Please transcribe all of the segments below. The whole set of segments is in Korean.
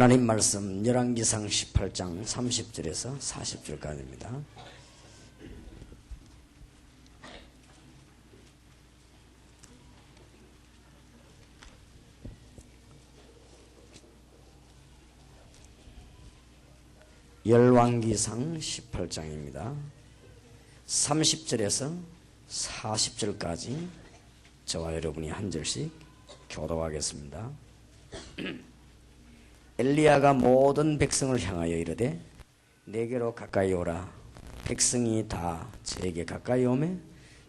하나님 말씀 열왕기상 18장 30절에서 40절까지입니다. 열왕기상 18장입니다. 30절에서 40절까지 저와 여러분이 한 절씩 교독하겠습니다. 엘리야가 모든 백성을 향하여 이르되 내게로 가까이 오라. 백성이 다 저에게 가까이 오매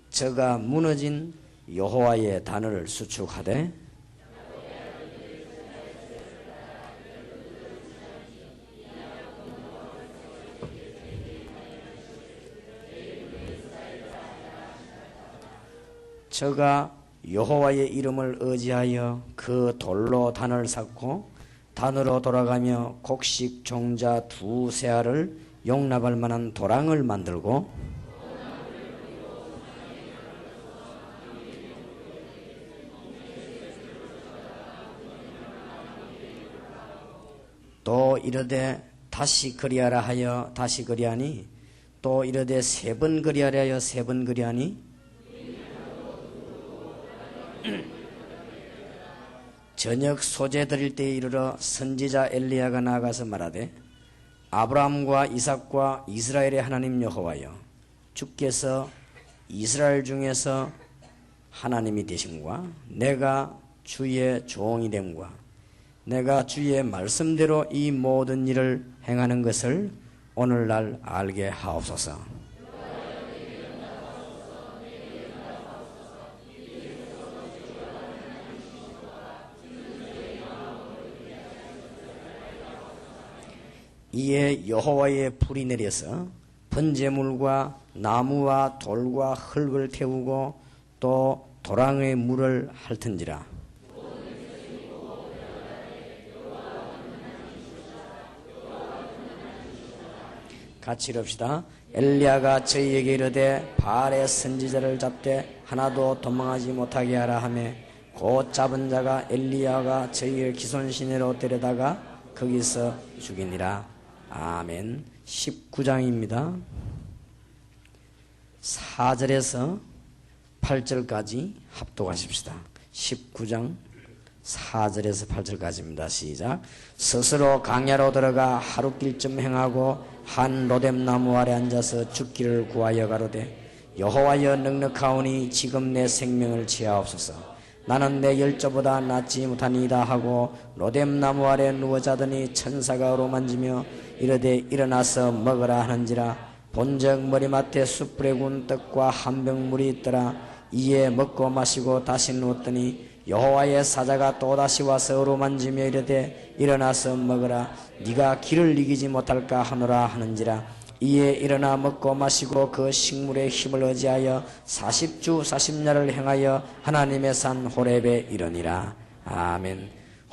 저가 무너진 여호와의 단을 수축하되 저가 여호와의 이름을 의지하여 그 돌로 단을 쌓고 단으로 돌아가며 곡식 종자 두세 알을 용납할 만한 도랑을 만들고 또 이르되 다시 그리하라 하여 다시 그리하니 또 이르되 세 번 그리하라 하여 세 번 그리하니 저녁 소재 드릴 때에 이르러 선지자 엘리야가 나아가서 말하되 아브라함과 이삭과 이스라엘의 하나님 여호와여 주께서 이스라엘 중에서 하나님이 되심과 내가 주의 종이 됨과 내가 주의 말씀대로 이 모든 일을 행하는 것을 오늘날 알게 하옵소서. 이에 여호와의 불이 내려서 번제물과 나무와 돌과 흙을 태우고 또 도랑의 물을 핥은지라. 같이 읽읍시다. 엘리야가 저희에게 이르되 바알의 선지자를 잡되 하나도 도망하지 못하게 하라 하며 곧 잡은 자가 엘리야가 저희를 기손 시내로 데려다가 거기서 죽이니라. 아멘. 19장입니다. 4절에서 8절까지 합독하십시다. 19장 4절에서 8절까지입니다. 시작. 스스로 강야로 들어가 하룻길쯤 행하고 한 로뎀나무 아래 앉아서 죽기를 구하여 가로되 여호와여 넉넉하오니 지금 내 생명을 취하옵소서. 나는 내 열조보다 낫지 못하니이다 하고 로뎀나무 아래 누워 자더니 천사가 어루만지며 이르되 일어나서 먹으라 하는지라. 본적 머리맡에 숯불에 구운 떡과 한 병 물이 있더라. 이에 먹고 마시고 다시 누웠더니 여호와의 사자가 또다시 와서 어루만지며 이르되 일어나서 먹으라. 네가 길을 이기지 못할까 하노라 하는지라. 이에 일어나 먹고 마시고 그 식물의 힘을 의지하여 40주 40야를 행하여 하나님의 산 호렙에 이르니라. 아멘.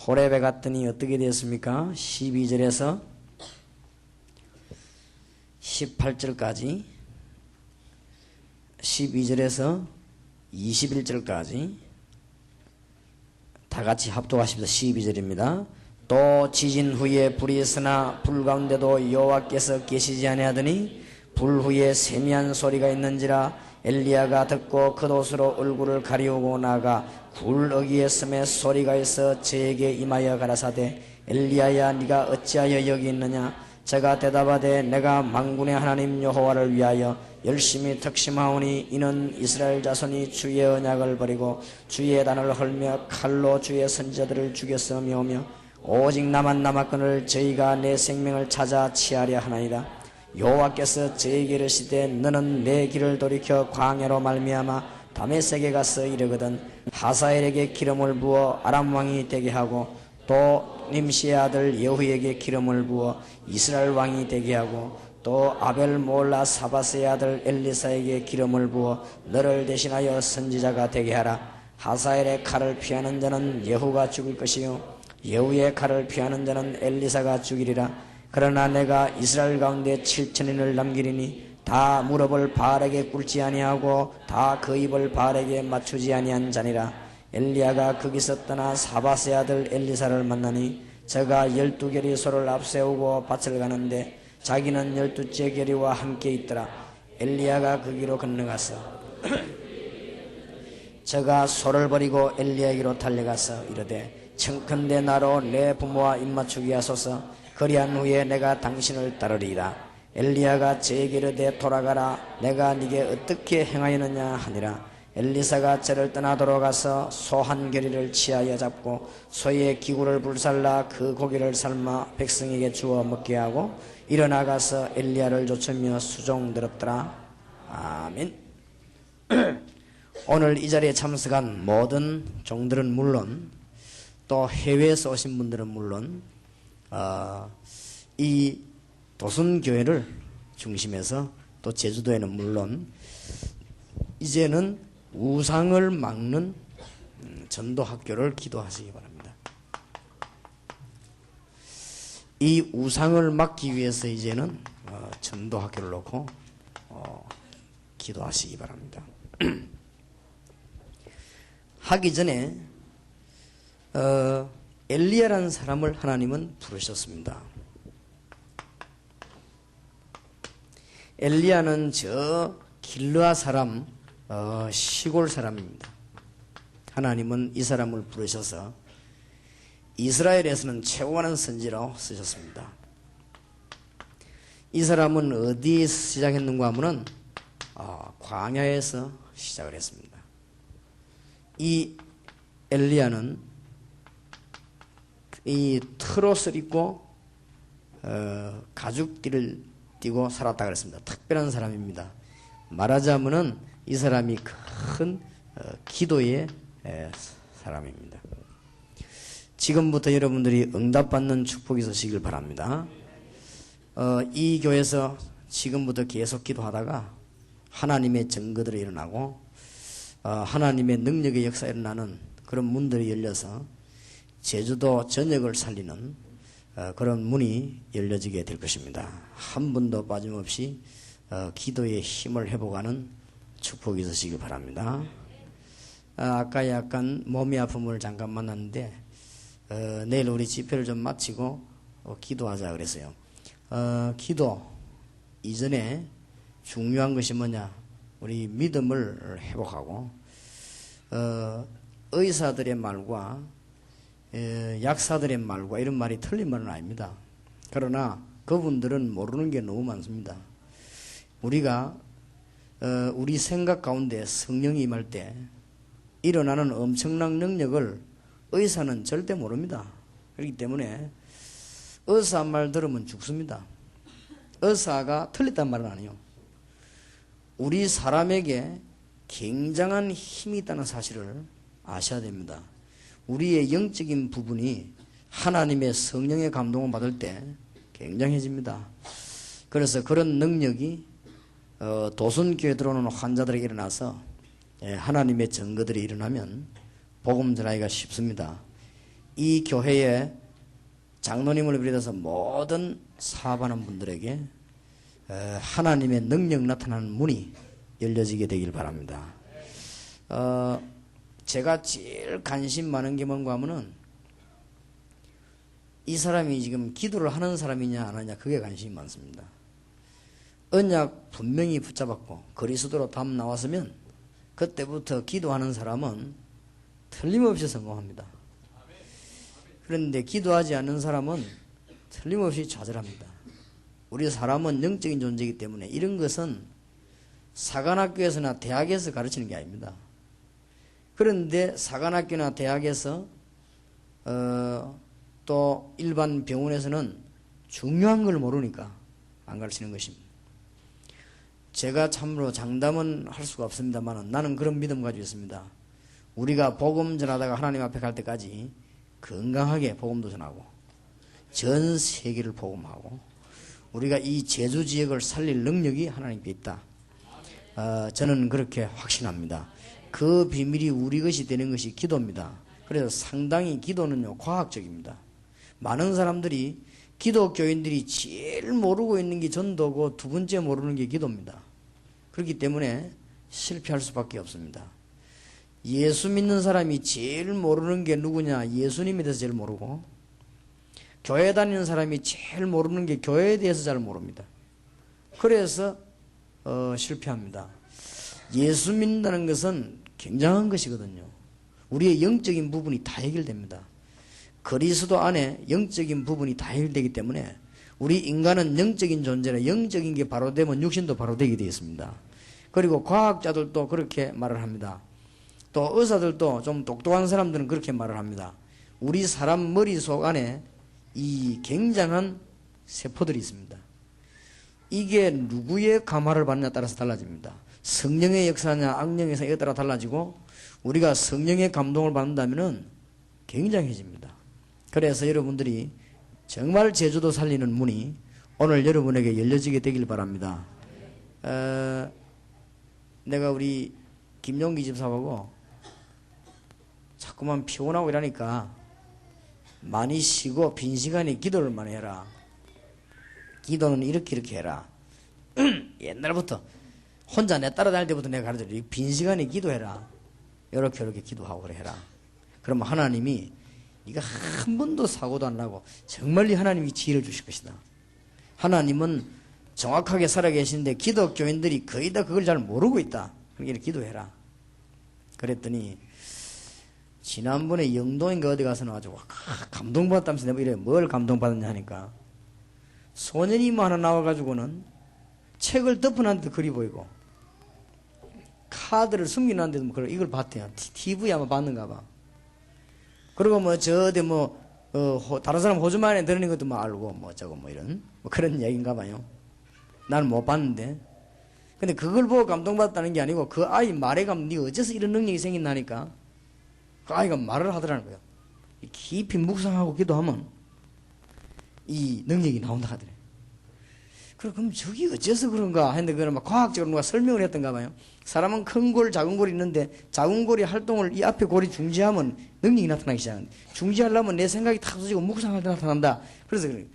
호렙에 갔더니 어떻게 되었습니까? 12절에서 18절까지 12절에서 21절까지 다 같이 합독하십시다. 12절입니다. 또 지진 후에 불이 있으나 불 가운데도 여호와께서 계시지 아니하더니 불 후에 세미한 소리가 있는지라. 엘리야가 듣고 겉옷으로 얼굴을 가리우고 나가 굴어기에 섬에 소리가 있어 저에게 임하여 가라사대 엘리야야 네가 어찌하여 여기 있느냐. 제가 대답하되 내가 만군의 하나님 여호와를 위하여 열심히 특심하오니 이는 이스라엘 자손이 주의 언약을 버리고 주의 단을 헐며 칼로 주의 선지자들을 죽였으며오며 오직 나만 남았거늘 저희가 내 생명을 찾아 취하려 하나이다. 여호와께서 저에게 이르시되 너는 내 길을 돌이켜 광야로 말미암아 다메섹에 가서 이르거든 하사엘에게 기름을 부어 아람 왕이 되게 하고 또 님시의 아들 예후에게 기름을 부어 이스라엘 왕이 되게 하고 또 아벨 몰라 사바스의 아들 엘리사에게 기름을 부어 너를 대신하여 선지자가 되게 하라. 하사엘의 칼을 피하는 자는 예후가 죽을 것이요 예후의 칼을 피하는 자는 엘리사가 죽이리라. 그러나 내가 이스라엘 가운데 7천인을 남기리니 다 무릎을 바알에게 꿇지 아니하고 다 그 입을 바알에게 맞추지 아니한 자니라. 엘리야가 거기서 떠나 사바스의 아들 엘리사를 만나니 저가 12계리 소를 앞세우고 밭을 가는데 자기는 12째 계리와 함께 있더라. 엘리야가 그 길로 건너가서 저가 소를 버리고 엘리야에게로 달려가서 이르되 청컨대 나로 내 부모와 입맞추게 하소서. 그리한 후에 내가 당신을 따르리이다. 엘리야가 저에게 이르되 돌아가라. 내가 네게 어떻게 행하였느냐 하니라. 엘리사가 저를 떠나도록 가서 소 한 겨리를 치하여 잡고 소의 기구를 불살라 그 고기를 삶아 백성에게 주어 먹게 하고 일어나가서 엘리야를 좇으며 수종들었더라. 아멘. 오늘 이 자리에 참석한 모든 종들은 물론 또 해외에서 오신 분들은 물론 이 도순교회를 중심해서 또 제주도에는 물론 이제는 우상을 막는 전도학교를 기도하시기 바랍니다. 이 우상을 막기 위해서 이제는 전도학교를 놓고 기도하시기 바랍니다. 하기 전에 엘리야라는 사람을 하나님은 부르셨습니다. 엘리야는 저 길르아 사람 시골 사람입니다. 하나님은 이 사람을 부르셔서 이스라엘에서는 최고하는 선지로 쓰셨습니다. 이 사람은 어디에서 시작했는가 하면은 광야에서 시작을 했습니다. 이 엘리야는 이 트롯을 입고 가죽띠를 띠고 살았다 그랬습니다. 특별한 사람입니다. 말하자면은 이 사람이 큰 기도의 사람입니다. 지금부터 여러분들이 응답받는 축복이 있으시길 바랍니다. 이 교회에서 지금부터 계속 기도하다가 하나님의 증거들이 일어나고 하나님의 능력의 역사가 일어나는 그런 문들이 열려서 제주도 전역을 살리는 그런 문이 열려지게 될 것입니다. 한 분도 빠짐없이 기도의 힘을 회복하는 축복이 있으시기 바랍니다. 아까 약간 몸이 아픔을 잠깐 만났는데 내일 우리 집회를 좀 마치고 기도하자 그랬어요. 기도 이전에 중요한 것이 뭐냐? 우리 믿음을 회복하고 의사들의 말과 약사들의 말과 이런 말이 틀린 말은 아닙니다. 그러나 그분들은 모르는 게 너무 많습니다. 우리가 우리 생각 가운데 성령이 임할 때 일어나는 엄청난 능력을 의사는 절대 모릅니다. 그렇기 때문에 의사 말 들으면 죽습니다. 의사가 틀렸단 말은 아니에요. 우리 사람에게 굉장한 힘이 있다는 사실을 아셔야 됩니다. 우리의 영적인 부분이 하나님의 성령의 감동을 받을 때 굉장해집니다. 그래서 그런 능력이 도순교에 들어오는 환자들에게 일어나서 하나님의 증거들이 일어나면 복음 전하기가 쉽습니다. 이 교회에 장로님을 비롯해서 모든 사업하는 분들에게 하나님의 능력 나타나는 문이 열려지게 되길 바랍니다. 제가 제일 관심 많은 게 뭔가 하면은 이 사람이 지금 기도를 하는 사람이냐 안 하냐 그게 관심이 많습니다. 언약 분명히 붙잡았고 그리스도로 답 나왔으면 그때부터 기도하는 사람은 틀림없이 성공합니다. 그런데 기도하지 않는 사람은 틀림없이 좌절합니다. 우리 사람은 영적인 존재이기 때문에 이런 것은 사관학교에서나 대학에서 가르치는 게 아닙니다. 그런데 사관학교나 대학에서 또 일반 병원에서는 중요한 걸 모르니까 안 가르치는 것입니다. 제가 참으로 장담은 할 수가 없습니다만 나는 그런 믿음 가지고 있습니다. 우리가 복음 전하다가 하나님 앞에 갈 때까지 건강하게 복음도 전하고 전 세계를 복음하고 우리가 이 제주 지역을 살릴 능력이 하나님께 있다. 저는 그렇게 확신합니다. 그 비밀이 우리 것이 되는 것이 기도입니다. 그래서 상당히 기도는요 과학적입니다. 많은 사람들이 기독교인들이 제일 모르고 있는 게 전도고 두 번째 모르는 게 기도입니다. 그렇기 때문에 실패할 수밖에 없습니다. 예수 믿는 사람이 제일 모르는 게 누구냐? 예수님에 대해서 제일 모르고 교회 다니는 사람이 제일 모르는 게 교회에 대해서 잘 모릅니다. 그래서 실패합니다. 예수 믿는다는 것은 굉장한 것이거든요. 우리의 영적인 부분이 다 해결됩니다. 그리스도 안에 영적인 부분이 다 해결되기 때문에 우리 인간은 영적인 존재라 영적인 게 바로 되면 육신도 바로 되게 되어 있습니다. 그리고 과학자들도 그렇게 말을 합니다. 또 의사들도 좀 똑똑한 사람들은 그렇게 말을 합니다. 우리 사람 머릿속 안에 이 굉장한 세포들이 있습니다. 이게 누구의 감화를 받느냐에 따라서 달라집니다. 성령의 역사냐 악령의 역사에 따라 달라지고 우리가 성령의 감동을 받는다면 굉장해집니다. 그래서 여러분들이 정말 제주도 살리는 문이 오늘 여러분에게 열려지게 되길 바랍니다. 내가 우리 김용기 집사하고 자꾸만 피곤하고 이러니까 많이 쉬고 빈 시간에 기도를 많이 해라. 기도는 이렇게 해라. 옛날부터 혼자 내 따라다닐 때부터 내가 가르쳐줘. 빈 시간에 기도해라. 이렇게 기도하고 그래 해라. 그러면 하나님이 네가 한 번도 사고도 안 나고 정말로 하나님이 지혜를 주실 것이다. 하나님은 정확하게 살아계시는데 기독교인들이 거의 다 그걸 잘 모르고 있다. 그러니까 기도해라. 그랬더니 지난번에 영동인가 어디 가서 나와가지고 감동받았다면서 내가 이래 뭘 감동받았냐 하니까 소년이 하나 나와가지고는 책을 덮어놨는데 글이 보이고 카드를 숨겨놨는데도 이걸 봤대요. TV 아마 봤는가 봐. 그리고 어디 다른 사람 호주만에 들으는 것도 알고 저거 이런 그런 얘기인가 봐요. 나는 못 봤는데. 근데 그걸 보고 감동받았다는 게 아니고 그 아이 말에 가면 네가 어째서 이런 능력이 생긴다니까 그 아이가 말을 하더라는 거예요. 깊이 묵상하고 기도하면 이 능력이 나온다 하더래. 그럼 저기 어째서 그런가 했는데 그걸 과학적으로 누가 설명을 했던가 봐요. 사람은 큰 골, 작은 골이 있는데 작은 골이 활동을 이 앞에 골이 중지하면 능력이 나타나기 시작하는데 중지하려면 내 생각이 탁 터지고 묵상할 때 나타난다. 그래서 그래.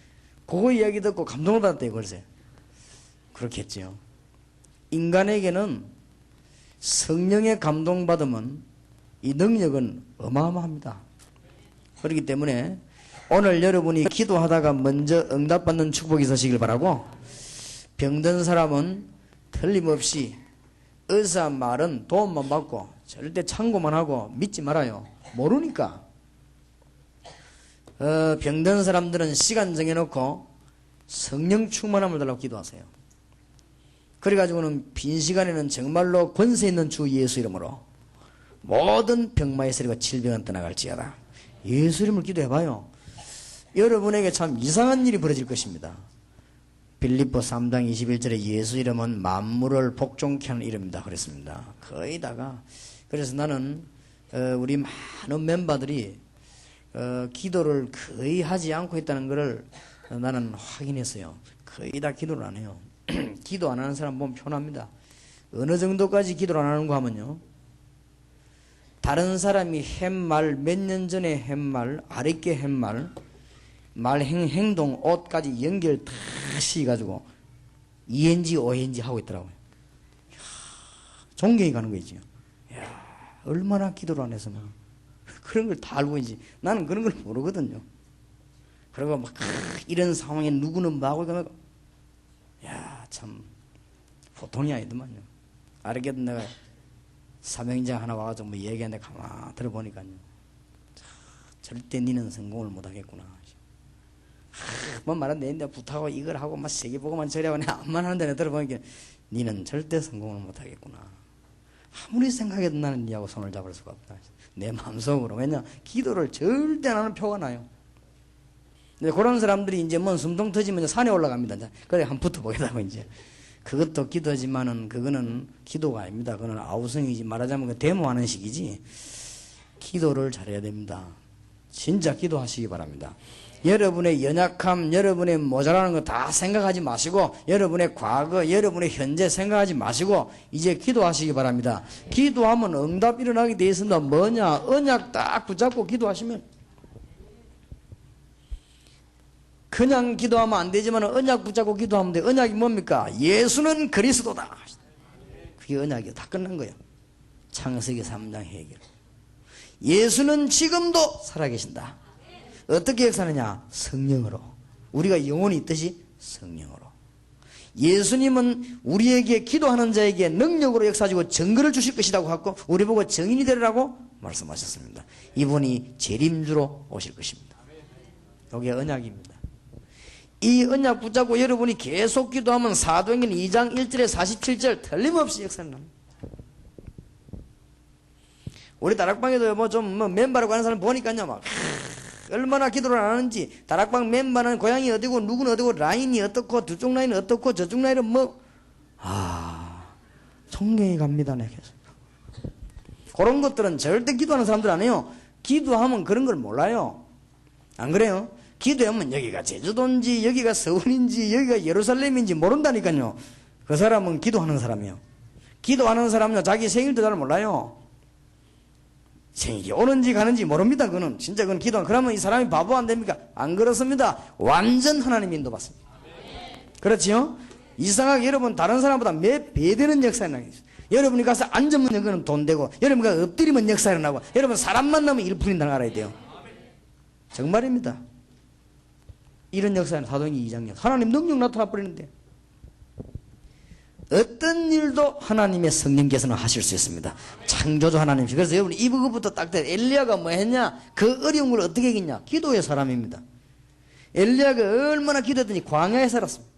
그거 이야기 듣고 감동을 받았대요. 글쎄. 그렇겠죠. 인간에게는 성령의 감동받으면 이 능력은 어마어마합니다. 그렇기 때문에 오늘 여러분이 기도하다가 먼저 응답받는 축복이 있으시길 바라고 병든 사람은 틀림없이 의사 말은 도움만 받고 절대 참고만 하고 믿지 말아요. 모르니까. 병든 사람들은 시간 정해놓고 성령 충만함을 달라고 기도하세요. 그래가지고는 빈 시간에는 정말로 권세 있는 주 예수 이름으로 모든 병마의 소리가 질병은 떠나갈지어다. 예수 이름을 기도해봐요. 여러분에게 참 이상한 일이 벌어질 것입니다. 빌립보 3장 21절에 예수 이름은 만물을 복종케 하는 이름이다 그랬습니다. 거의 다가. 그래서 나는 우리 많은 멤버들이 기도를 거의 하지 않고 있다는 것을 나는 확인했어요. 거의 다 기도를 안 해요. 기도 안 하는 사람 보면 편합니다. 어느 정도까지 기도를 안 하는가 하면요, 다른 사람이 햇말, 몇 년 전에 햇말, 아랫게 햇말, 행동, 옷까지 연결 다 시가지고 ENG, ONG 하고 있더라고요. 이야, 존경이 가는 거죠. 이야, 얼마나 기도를 안 해서 그런 걸 다 알고 있지. 나는 그런 걸 모르거든요. 그리고 이런 상황에 누구는 뭐하고 이러면 야, 참 보통이 아니더만요. 알겠다. 내가 사명장 하나 와가지고 얘기하는데 가만 들어보니까요, 절대 니는 성공을 못하겠구나. 말하는데 내가 부탁하고 이걸 하고 세게 보고만 저래하고 내가 암만 하는데 내가 들어보니까 니는 절대 성공을 못하겠구나. 아무리 생각해도 나는 니하고 손을 잡을 수가 없다. 내 마음속으로. 왜냐, 기도를 절대 안 하는 표가 나요. 근데 그런 사람들이 이제 숨통 터지면 산에 올라갑니다. 그래, 한번 붙어보겠다고 이제. 그것도 기도지만은 그거는 기도가 아닙니다. 그거는 아우성이지. 말하자면 그 데모하는 식이지. 기도를 잘해야 됩니다. 진짜 기도하시기 바랍니다. 여러분의 연약함, 여러분의 모자라는 거 다 생각하지 마시고, 여러분의 과거, 여러분의 현재 생각하지 마시고 이제 기도하시기 바랍니다. 기도하면 응답 일어나게 돼 있습니다. 뭐냐? 언약 딱 붙잡고 기도하시면, 그냥 기도하면 안 되지만 언약 붙잡고 기도하면 돼. 언약이 뭡니까? 예수는 그리스도다. 그게 언약이에요. 다 끝난 거예요. 창세기 3장 해결. 예수는 지금도 살아계신다. 어떻게 역사하느냐? 성령으로. 우리가 영혼이 있듯이 성령으로. 예수님은 우리에게 기도하는 자에게 능력으로 역사하시고 증거를 주실 것이라고 하고 우리 보고 증인이 되라고 말씀하셨습니다. 이분이 재림주로 오실 것입니다. 이게 언약입니다. 이 언약 붙잡고 여러분이 계속 기도하면 사도행전 2장 1절에 47절 틀림없이 역사는 납니다. 우리 다락방에도 멤버라고 하는 사람 보니까요, 막 얼마나 기도를 안 하는지, 다락방 멤버는 고향이 어디고 누구는 어디고 라인이 어떻고 저쪽 라인은 어떻고 저쪽 라인은 존경이 갑니다. 내게. 그런 것들은 절대 기도하는 사람들 안 해요. 기도하면 그런 걸 몰라요. 안 그래요? 기도하면 여기가 제주도인지 여기가 서울인지 여기가 예루살렘인지 모른다니까요. 그 사람은 기도하는 사람이에요. 기도하는 사람은요, 자기 생일도 잘 몰라요. 생일이 오는지 가는지 모릅니다. 그거는 진짜 그건 기도. 그러면 이 사람이 바보 안 됩니까? 안 그렇습니다. 완전 하나님 인도받습니다. 그렇지요? 이상하게 여러분 다른 사람보다 몇 배 되는 역사가 나요. 여러분이 가서 앉으면 여기는 돈 되고, 여러분이 엎드리면 역사가 나고, 여러분 사람 만나면 일 풀린다는 걸 알아야 돼요. 정말입니다. 이런 역사는 사도행전 2장 역. 하나님 능력 나타나 버리는데 어떤 일도 하나님의 성령께서는 하실 수 있습니다. 창조주 하나님. 그래서 여러분 이 부분부터 딱 돼. 엘리야가 뭐 했냐? 그 어려운 걸 어떻게 했냐? 기도의 사람입니다. 엘리야가 얼마나 기도했더니 광야에 살았습니다.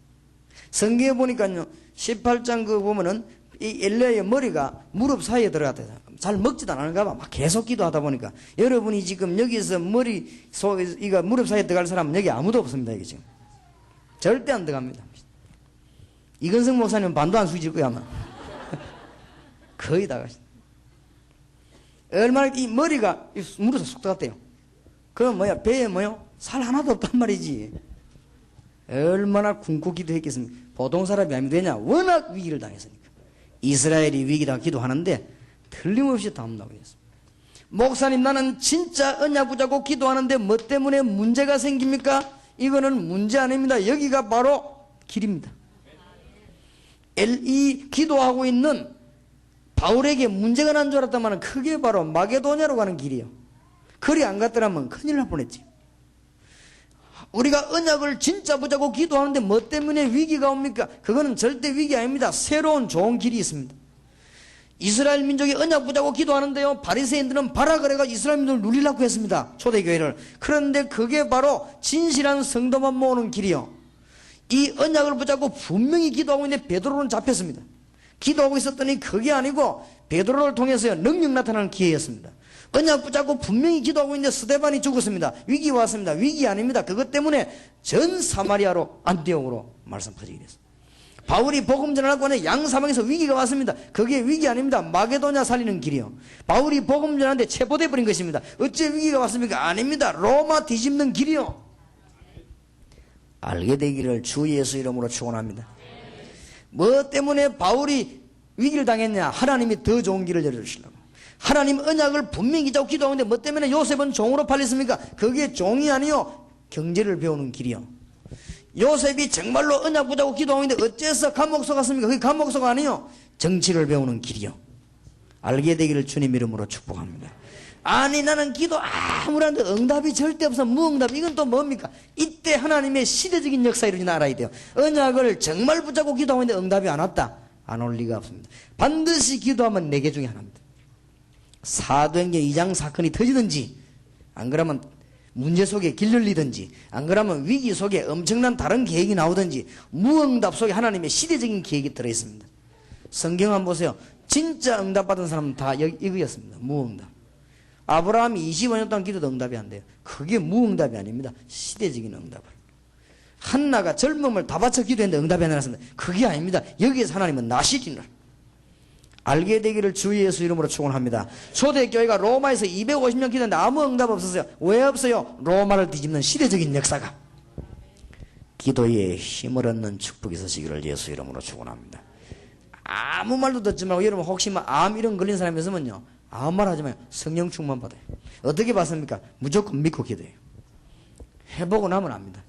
성경에 보니까요, 18장 그 보면은 이 엘리야의 머리가 무릎 사이에 들어갔다. 잘 먹지도 않은가 봐. 막 계속 기도하다 보니까 여러분이 지금 여기서 머리 이거 무릎 사이에 들어갈 사람은 여기 아무도 없습니다. 여기 지금 절대 안 들어갑니다. 이건성 목사님은 반도 안 숙이질 거야 아마. 거의 다 가시. 얼마나 이 머리가 무릎에 쏙 들어갔대요. 그럼 뭐야, 배에 살 하나도 없단 말이지. 얼마나 굶고 기도했겠습니까? 보통 사람이 아니면 되냐? 워낙 위기를 당했으니까. 이스라엘이 위기다 기도하는데 틀림없이 다음나고 있습니다. 목사님, 나는 진짜 언약 붙잡고 기도하는데 뭐 때문에 문제가 생깁니까? 이거는 문제 아닙니다. 여기가 바로 길입니다. 이 기도하고 있는 바울에게 문제가 난 줄 알았다면 그게 바로 마게도냐로 가는 길이에요. 그리 안 갔더라면 큰일 날 뻔했지. 우리가 언약을 진짜 붙잡고 기도하는데 뭐 때문에 위기가 옵니까? 그거는 절대 위기 아닙니다. 새로운 좋은 길이 있습니다. 이스라엘 민족이 언약 붙잡고 기도하는데요, 바리새인들은 바라 그래가 이스라엘 민족을 누리려고 했습니다. 초대교회를. 그런데 그게 바로 진실한 성도만 모으는 길이요. 이 언약을 붙잡고 분명히 기도하고 있는데 베드로는 잡혔습니다. 기도하고 있었더니 그게 아니고 베드로를 통해서 능력 나타나는 기회였습니다. 언약 붙잡고 분명히 기도하고 있는데 스데반이 죽었습니다. 위기 왔습니다. 위기 아닙니다. 그것 때문에 전 사마리아로 안디옥으로 말씀 퍼지게 됐습니다. 바울이 복음 전하고 하는 양사방에서 위기가 왔습니다. 그게 위기 아닙니다. 마게도냐 살리는 길이요. 바울이 복음 전하는데 체포돼 버린 것입니다. 어째 위기가 왔습니까? 아닙니다. 로마 뒤집는 길이요. 알게 되기를 주 예수 이름으로 축원합니다. 뭐 때문에 바울이 위기를 당했냐? 하나님이 더 좋은 길을 열어주시려고. 하나님 언약을 분명히 잡고 기도하는데 뭐 때문에 요셉은 종으로 팔렸습니까? 그게 종이 아니요, 경제를 배우는 길이요. 요셉이 정말로 언약 붙잡고 기도하고 있는데 어째서 감옥소 갔습니까? 그게 감옥소가 아니요, 정치를 배우는 길이요. 알게 되기를 주님 이름으로 축복합니다. 아니, 나는 기도 아무리 하는데 응답이 절대 없어. 무응답. 이건 또 뭡니까? 이때 하나님의 시대적인 역사 이루어지는 알아야 돼요. 언약을 정말 붙잡고 기도하고 있는데 응답이 안 왔다. 안 올 리가 없습니다. 반드시 기도하면 4개 중에 하나입니다. 사도행전 2장 사건이 터지든지, 안 그러면 문제 속에 길 열리든지, 안 그러면 위기 속에 엄청난 다른 계획이 나오든지, 무응답 속에 하나님의 시대적인 계획이 들어있습니다. 성경 한번 보세요. 진짜 응답받은 사람은 다 이거였습니다. 무응답. 아브라함이 25년 동안 기도도 응답이 안 돼요. 그게 무응답이 아닙니다. 시대적인 응답을. 한나가 젊음을 다 바쳐 기도했는데 응답이 안 나왔습니다. 그게 아닙니다. 여기에서 하나님은 나시리는 알게 되기를 주 예수 이름으로 축원합니다. 초대교회가 로마에서 250년 기도했는데 아무 응답 없었어요. 왜 없어요? 로마를 뒤집는 시대적인 역사가. 기도에 힘을 얻는 축복이 있으시기를 예수 이름으로 축원합니다. 아무 말도 듣지 말고, 여러분 혹시 암 이런 걸린 사람이 있으면요, 아무 말 하지 마요. 성령 충만 받아요. 어떻게 받습니까? 무조건 믿고 기도해요. 해보고 나면 압니다.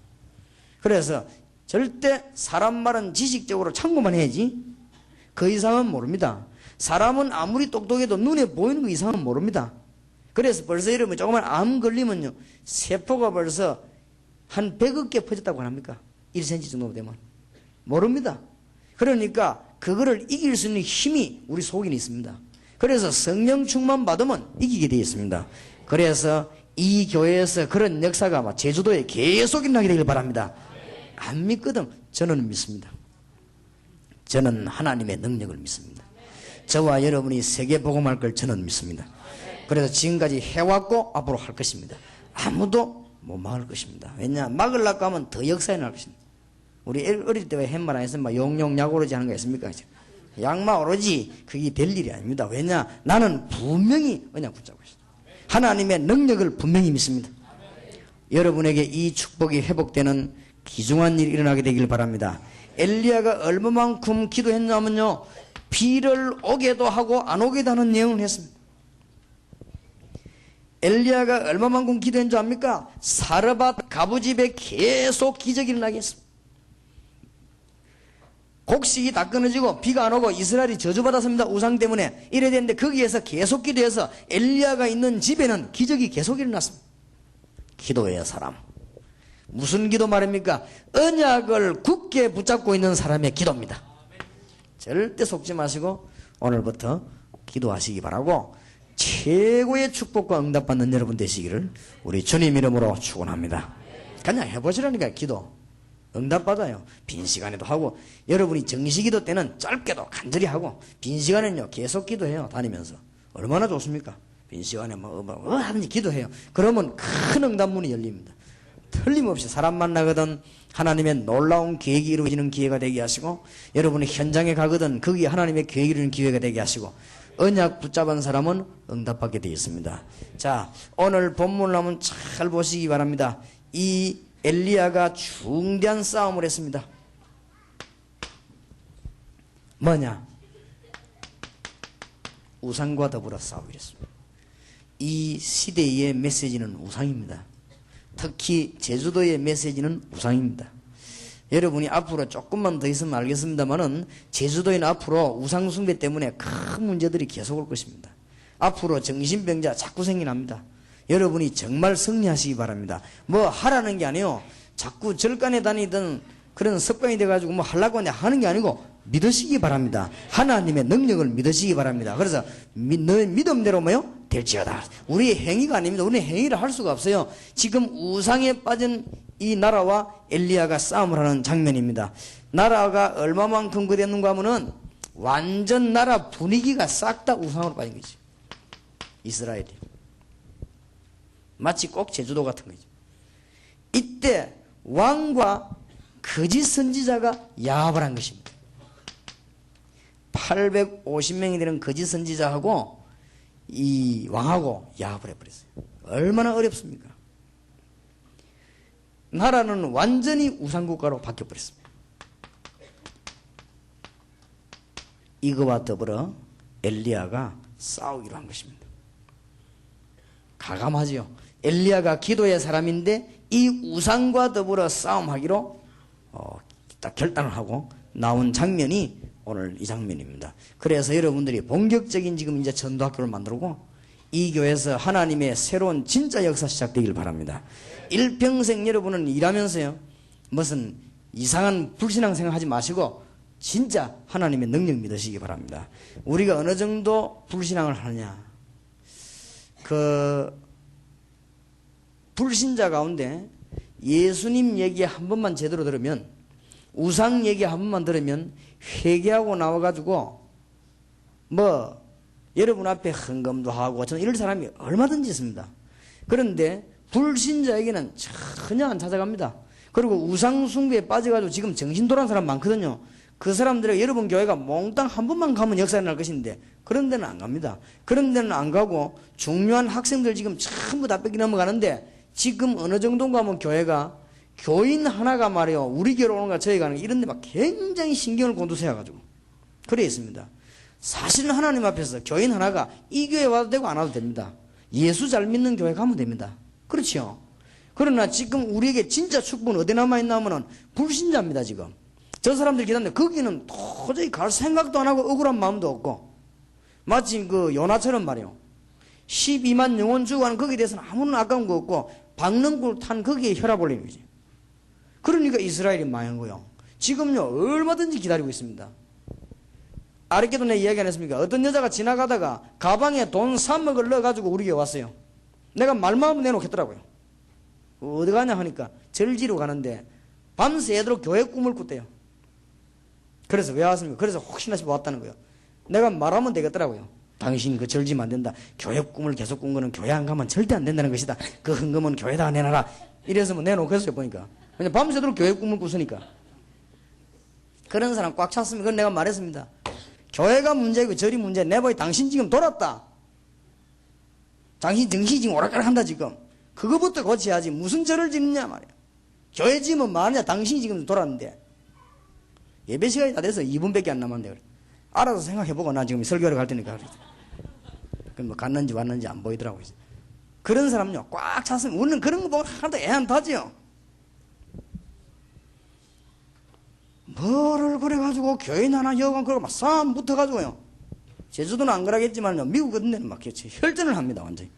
그래서 절대 사람 말은 지식적으로 참고만 해야지 그 이상은 모릅니다. 사람은 아무리 똑똑해도 눈에 보이는 그 이상은 모릅니다. 그래서 벌써 여러분 조그만 암 걸리면요, 세포가 벌써 한 100억 개 퍼졌다고 합니까? 1cm 정도 되면. 모릅니다. 그러니까 그거를 이길 수 있는 힘이 우리 속에 있습니다. 그래서 성령 충만 받으면 이기게 되어 있습니다. 그래서 이 교회에서 그런 역사가 막 제주도에 계속 일어나게 되길 바랍니다. 안 믿거든. 저는 믿습니다. 저는 하나님의 능력을 믿습니다. 저와 여러분이 세계 복음할 걸 저는 믿습니다. 그래서 지금까지 해왔고 앞으로 할 것입니다. 아무도 못 막을 것입니다. 왜냐, 막으려고 하면 더 역사에 날 것입니다. 우리 어릴 때 왜 햇말 안 했으면 용용약오르지 하는 거 있습니까? 약마 오로지 그게 될 일이 아닙니다. 왜냐, 나는 분명히 언약 붙잡고 있습니다. 하나님의 능력을 분명히 믿습니다. 여러분에게 이 축복이 회복되는 귀중한 일이 일어나게 되길 바랍니다. 엘리야가 얼마만큼 기도했냐면요, 비를 오게도 하고 안 오게도 하는 내용을 했습니다. 엘리야가 얼마만큼 기도했는지 압니까? 사르밧 가부집에 계속 기적이 일어나게 했습니다. 곡식이 다 끊어지고 비가 안 오고 이스라엘이 저주받았습니다. 우상 때문에. 이래 됐는데 거기에서 계속 기도해서 엘리야가 있는 집에는 기적이 계속 일어났습니다. 기도해요, 사람. 무슨 기도 말입니까? 언약을 굳게 붙잡고 있는 사람의 기도입니다. 절대 속지 마시고 오늘부터 기도하시기 바라고, 최고의 축복과 응답받는 여러분 되시기를 우리 주님 이름으로 축원합니다. 그냥 해보시라니까. 기도 응답받아요. 빈 시간에도 하고, 여러분이 정시기도 때는 짧게도 간절히 하고, 빈 시간에는요 계속 기도해요. 다니면서. 얼마나 좋습니까? 빈 시간에 하든지 기도해요. 그러면 큰 응답문이 열립니다. 틀림없이 사람 만나거든 하나님의 놀라운 계획이 이루어지는 기회가 되게 하시고, 여러분이 현장에 가거든 거기에 하나님의 계획이 이루어지는 기회가 되게 하시고, 언약 붙잡은 사람은 응답받게 되어 있습니다. 자, 오늘 본문을 한번 잘 보시기 바랍니다. 이 엘리야가 중대한 싸움을 했습니다. 뭐냐? 우상과 더불어 싸우기로 했습니다. 이 시대의 메시지는 우상입니다. 특히 제주도의 메시지는 우상입니다. 여러분이 앞으로 조금만 더 있으면 알겠습니다만은 제주도에는 앞으로 우상 숭배 때문에 큰 문제들이 계속 올 것입니다. 앞으로 정신병자 자꾸 생겨납니다. 여러분이 정말 승리하시기 바랍니다. 뭐 하라는 게 아니에요. 자꾸 절간에 다니던 그런 습관이 돼가지고 뭐 하려고 하는 게 아니고 믿으시기 바랍니다. 하나님의 능력을 믿으시기 바랍니다. 그래서 너의 믿음대로 뭐요? 될지어다. 우리의 행위가 아닙니다. 우리의 행위를 할 수가 없어요. 지금 우상에 빠진 이 나라와 엘리야가 싸움을 하는 장면입니다. 나라가 얼마만큼 그랬는가 하면은 완전 나라 분위기가 싹 다 우상으로 빠진 거지. 이스라엘이. 마치 꼭 제주도 같은 거죠. 이때 왕과 거짓 선지자가 야합을 한 것입니다. 850명이 되는 거짓 선지자하고 이 왕하고 야합을 해버렸어요. 얼마나 어렵습니까? 나라는 완전히 우상국가로 바뀌어버렸습니다. 이거와 더불어 엘리야가 싸우기로 한 것입니다. 가감하지요. 엘리야가 기도의 사람인데 이 우상과 더불어 싸움하기로 딱 결단을 하고 나온 장면이 오늘 이 장면입니다. 그래서 여러분들이 본격적인 지금 이제 전도학교를 만들고 이 교회에서 하나님의 새로운 진짜 역사 시작되길 바랍니다. 일평생 여러분은 일하면서요 무슨 이상한 불신앙 생각하지 마시고 진짜 하나님의 능력 믿으시기 바랍니다. 우리가 어느 정도 불신앙을 하느냐, 불신자 가운데 예수님 얘기 한 번만 제대로 들으면, 우상 얘기 한 번만 들으면 회개하고 나와가지고 뭐 여러분 앞에 헌금도 하고, 저는 이럴 사람이 얼마든지 있습니다. 그런데 불신자에게는 전혀 안 찾아갑니다. 그리고 우상 숭배에 빠져가지고 지금 정신 돌아온 사람 많거든요. 그 사람들에게 여러분 교회가 몽땅 한 번만 가면 역사가 날 것인데 그런 데는 안 갑니다. 그런 데는 안 가고 중요한 학생들 지금 전부 다 뺏기 넘어가는데, 지금 어느 정도인가 하면 교회가 교인 하나가 말이요, 우리 교회로 오는가 저희 가는 이런 데 막 굉장히 신경을 곤두세워가지고 그래 있습니다. 사실은 하나님 앞에서 교인 하나가 이 교회 와도 되고 안 와도 됩니다. 예수 잘 믿는 교회 가면 됩니다. 그렇죠? 그러나 지금 우리에게 진짜 축복은 어디 남아있나 하면은 불신자입니다. 지금 저 사람들 기다는데 거기는 도저히 갈 생각도 안 하고 억울한 마음도 없고, 마치 그 요나처럼 말이요, 12만 영혼 주고하는 거기에 대해서는 아무런 아까운 거 없고 박능구를 탄 거기에 혈압 올리는 거지. 그러니까 이스라엘이 망한 거예요. 지금요 얼마든지 기다리고 있습니다. 아랫게도 내 이야기 안 했습니까? 어떤 여자가 지나가다가 가방에 돈 3억을 넣어가지고 우리 교회 왔어요. 내가 말만 하면 내놓겠더라고요. 어디 가냐 하니까 절지로 가는데 밤새도록 교회 꿈을 꿨대요. 그래서 왜 왔습니까? 그래서 혹시나 싶어 왔다는 거예요. 내가 말하면 되겠더라고요. 당신 그 절지면 안 된다. 교회 꿈을 계속 꾼 거는 교회 안 가면 절대 안 된다는 것이다. 그 헌금은 교회다 내놔라. 이래서 뭐 내놓겠어요 보니까. 그냥 밤새도록 교회 꿈을 꿨으니까. 그런 사람 꽉 찼으면 그건 내가 말했습니다. 교회가 문제고 절이 문제. 내보이 당신 지금 돌았다. 당신 정신이 지금 오락가락한다 지금. 그거부터 고쳐야지 무슨 절을 짓느냐 말이야. 교회 지으면 뭐하냐. 당신이 지금 돌았는데. 예배 시간이 다 돼서 2분밖에 안 남았는데 그래. 알아서 생각해보고 나 지금 설교를 갈 테니까 그래. 그럼 뭐 갔는지 왔는지 안 보이더라고요. 그런 사람은요 꽉 찼으면 우리는 그런 거 보고 하나도 애 안 타지요. 뭐를 그래가지고 교인 하나 여관 그러고 막 싸움 붙어가지고요. 제주도는 안 그러겠지만요 미국 같은 데는 막 혈전을 합니다 완전히.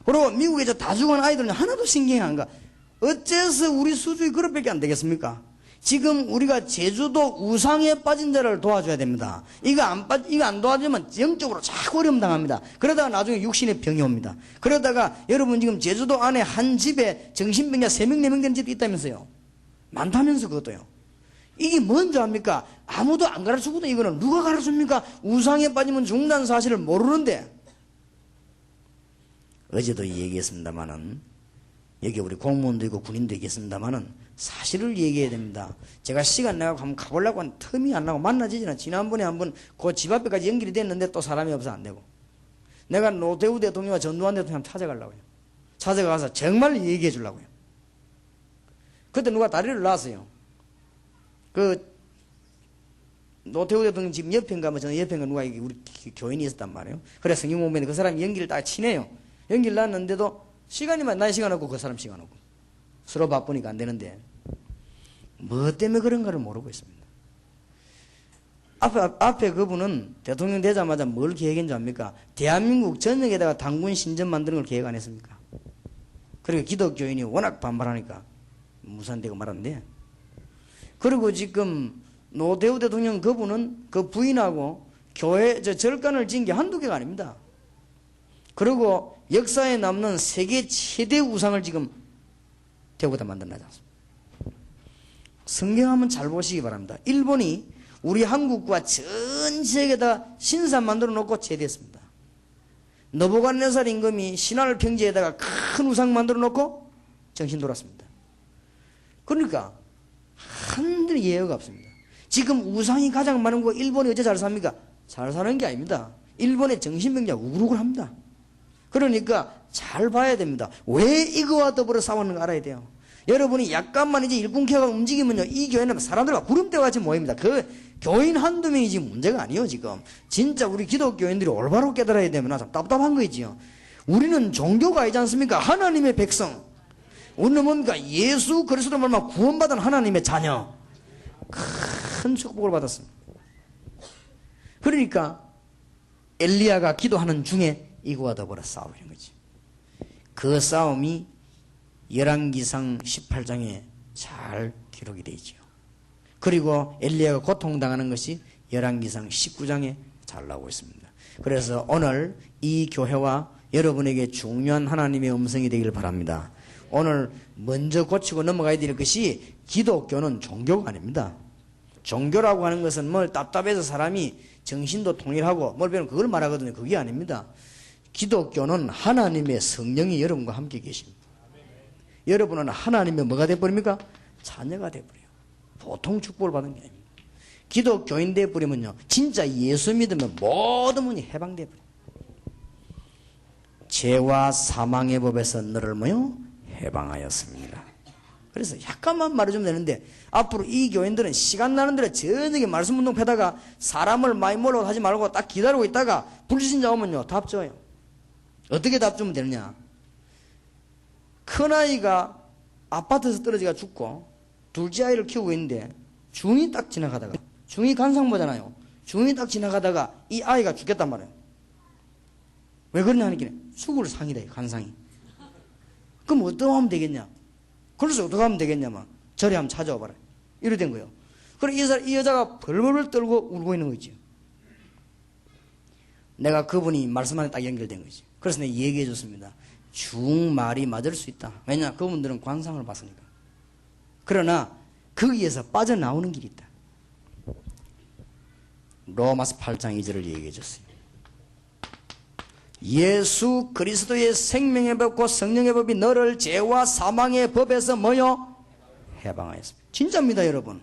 그리고 미국에 다 죽은 아이들은 하나도 신경이 안 가. 어째서 우리 수준이 그렇게밖에 안 되겠습니까? 지금 우리가 제주도 우상에 빠진 자를 도와줘야 됩니다. 이거 안 도와주면 영적으로 자꾸 어려움 당합니다. 그러다가 나중에 육신의 병이 옵니다. 그러다가 여러분 지금 제주도 안에 한 집에 정신병자 3명, 4명 되는 집이 있다면서요. 많다면서 그것도요. 이게 뭔지 압니까? 아무도 안 가르쳐주거든. 이거는 누가 가르쳐줍니까? 우상에 빠지면 죽는다는 사실을 모르는데. 어제도 얘기했습니다마는 여기 우리 공무원도 있고 군인도 있겠습니다마는 사실을 얘기해야 됩니다. 제가 시간 내고 한번 가보려고 한 틈이 안 나고 만나지지는 지난번에 한번 그 집 앞에까지 연결이 됐는데 또 사람이 없어 안 되고. 내가 노태우 대통령과 전두환 대통령 찾아가려고요. 찾아가서 정말 얘기해 주려고요. 그때 누가 다리를 놨어요. 그 노태우 대통령 집 옆인가 뭐 저는 옆인가 누가 우리 교인이 있었단 말이에요. 그래 성경 보면 그 사람이 연기를 딱 치네요. 연기를 놨는데도 시간이면 나 시간 없고 그 사람 시간 없고 서로 바쁘니까 안 되는데 뭐 때문에 그런가를 모르고 있습니다. 앞에 그분은 대통령 되자마자 뭘 계획했는지 압니까? 대한민국 전역에다가 당군 신전 만드는 걸 계획 안 했습니까? 그리고 기독교인이 워낙 반발하니까 무산되고 말았는데 그리고 지금 노태우 대통령 그분은 그 부인하고 교회 절간을 지은 게 한두 개가 아닙니다. 그리고 역사에 남는 세계 최대 우상을 지금 대구에다 만들어내지 않습니다. 성경 한번 잘 보시기 바랍니다. 일본이 우리 한국과 전 세계에다 신산 만들어 놓고 제대했습니다. 너부갓네살 임금이 신할 평지에다가 큰 우상 만들어 놓고 정신 돌았습니다. 그러니까 한들 예외가 없습니다. 지금 우상이 가장 많은 거 일본이 어째 잘 삽니까? 잘 사는 게 아닙니다. 일본의 정신병자 우글우글 합니다. 그러니까 잘 봐야 됩니다. 왜 이거와 더불어 싸우는 거 알아야 돼요. 여러분이 약간만 이제 일꾼케가 움직이면요 이 교회는 사람들과 구름대와 같이 모입니다. 그 교인 한두 명이 지금 문제가 아니에요. 지금 진짜 우리 기독교인들이 올바로 깨달아야 되면 참 답답한 거지요. 우리는 종교가 아니지 않습니까? 하나님의 백성. 우리는 뭡니까? 예수 그리스도 말만 구원받은 하나님의 자녀. 큰 축복을 받았습니다. 그러니까 엘리야가 기도하는 중에 이거와 더불어 싸우는 거지. 그 싸움이 열왕기상 18장에 잘 기록이 되어 있죠. 그리고 엘리야가 고통당하는 것이 열왕기상 19장에 잘 나오고 있습니다. 그래서 오늘 이 교회와 여러분에게 중요한 하나님의 음성이 되기를 바랍니다. 오늘 먼저 고치고 넘어가야 될 것이 기독교는 종교가 아닙니다. 종교라고 하는 것은 뭘 답답해서 사람이 정신도 통일하고 뭘 배우는 그걸 말하거든요. 그게 아닙니다. 기독교는 하나님의 성령이 여러분과 함께 계십니다. 여러분은 하나님의 뭐가 돼버립니까? 자녀가 돼버려요. 보통 축복을 받은 게 아닙니다. 기독교인 돼버리면요 진짜 예수 믿으면 모든 문이 해방돼버려요. 죄와 사망의 법에서 너를 뭐요? 해방하였습니다. 그래서 약간만 말해주면 되는데 앞으로 이 교인들은 시간 나는 대로 저녁에 말씀운동 패다가 사람을 많이 몰라고 하지 말고 딱 기다리고 있다가 불신자 오면요 답 줘요. 어떻게 답 주면 되느냐? 큰아이가 아파트에서 떨어지가 죽고 둘째 아이를 키우고 있는데 중이 딱 지나가다가 중이 간상 보잖아요. 중이 딱 지나가다가 이 아이가 죽겠단 말이에요. 왜 그러냐 하니까 죽을 상이다, 간상이. 그럼 어떻게 하면 되겠냐? 그래서 어떻게 하면 되겠냐면 절에 한번 찾아와 봐라. 이래 된 거예요. 그래서 이 여자가 벌벌 떨고 울고 있는 거지. 내가 그분이 말씀 안에 딱 연결된 거지. 그래서 내가 얘기해 줬습니다. 중말이 맞을 수 있다. 왜냐? 그분들은 관상을 봤으니까. 그러나 거기에서 빠져나오는 길이 있다. 로마서 8장 2절을 얘기해 줬어요. 예수 그리스도의 생명의 법과 성령의 법이 너를 죄와 사망의 법에서 뭐요? 해방하였습니다. 진짜입니다, 여러분.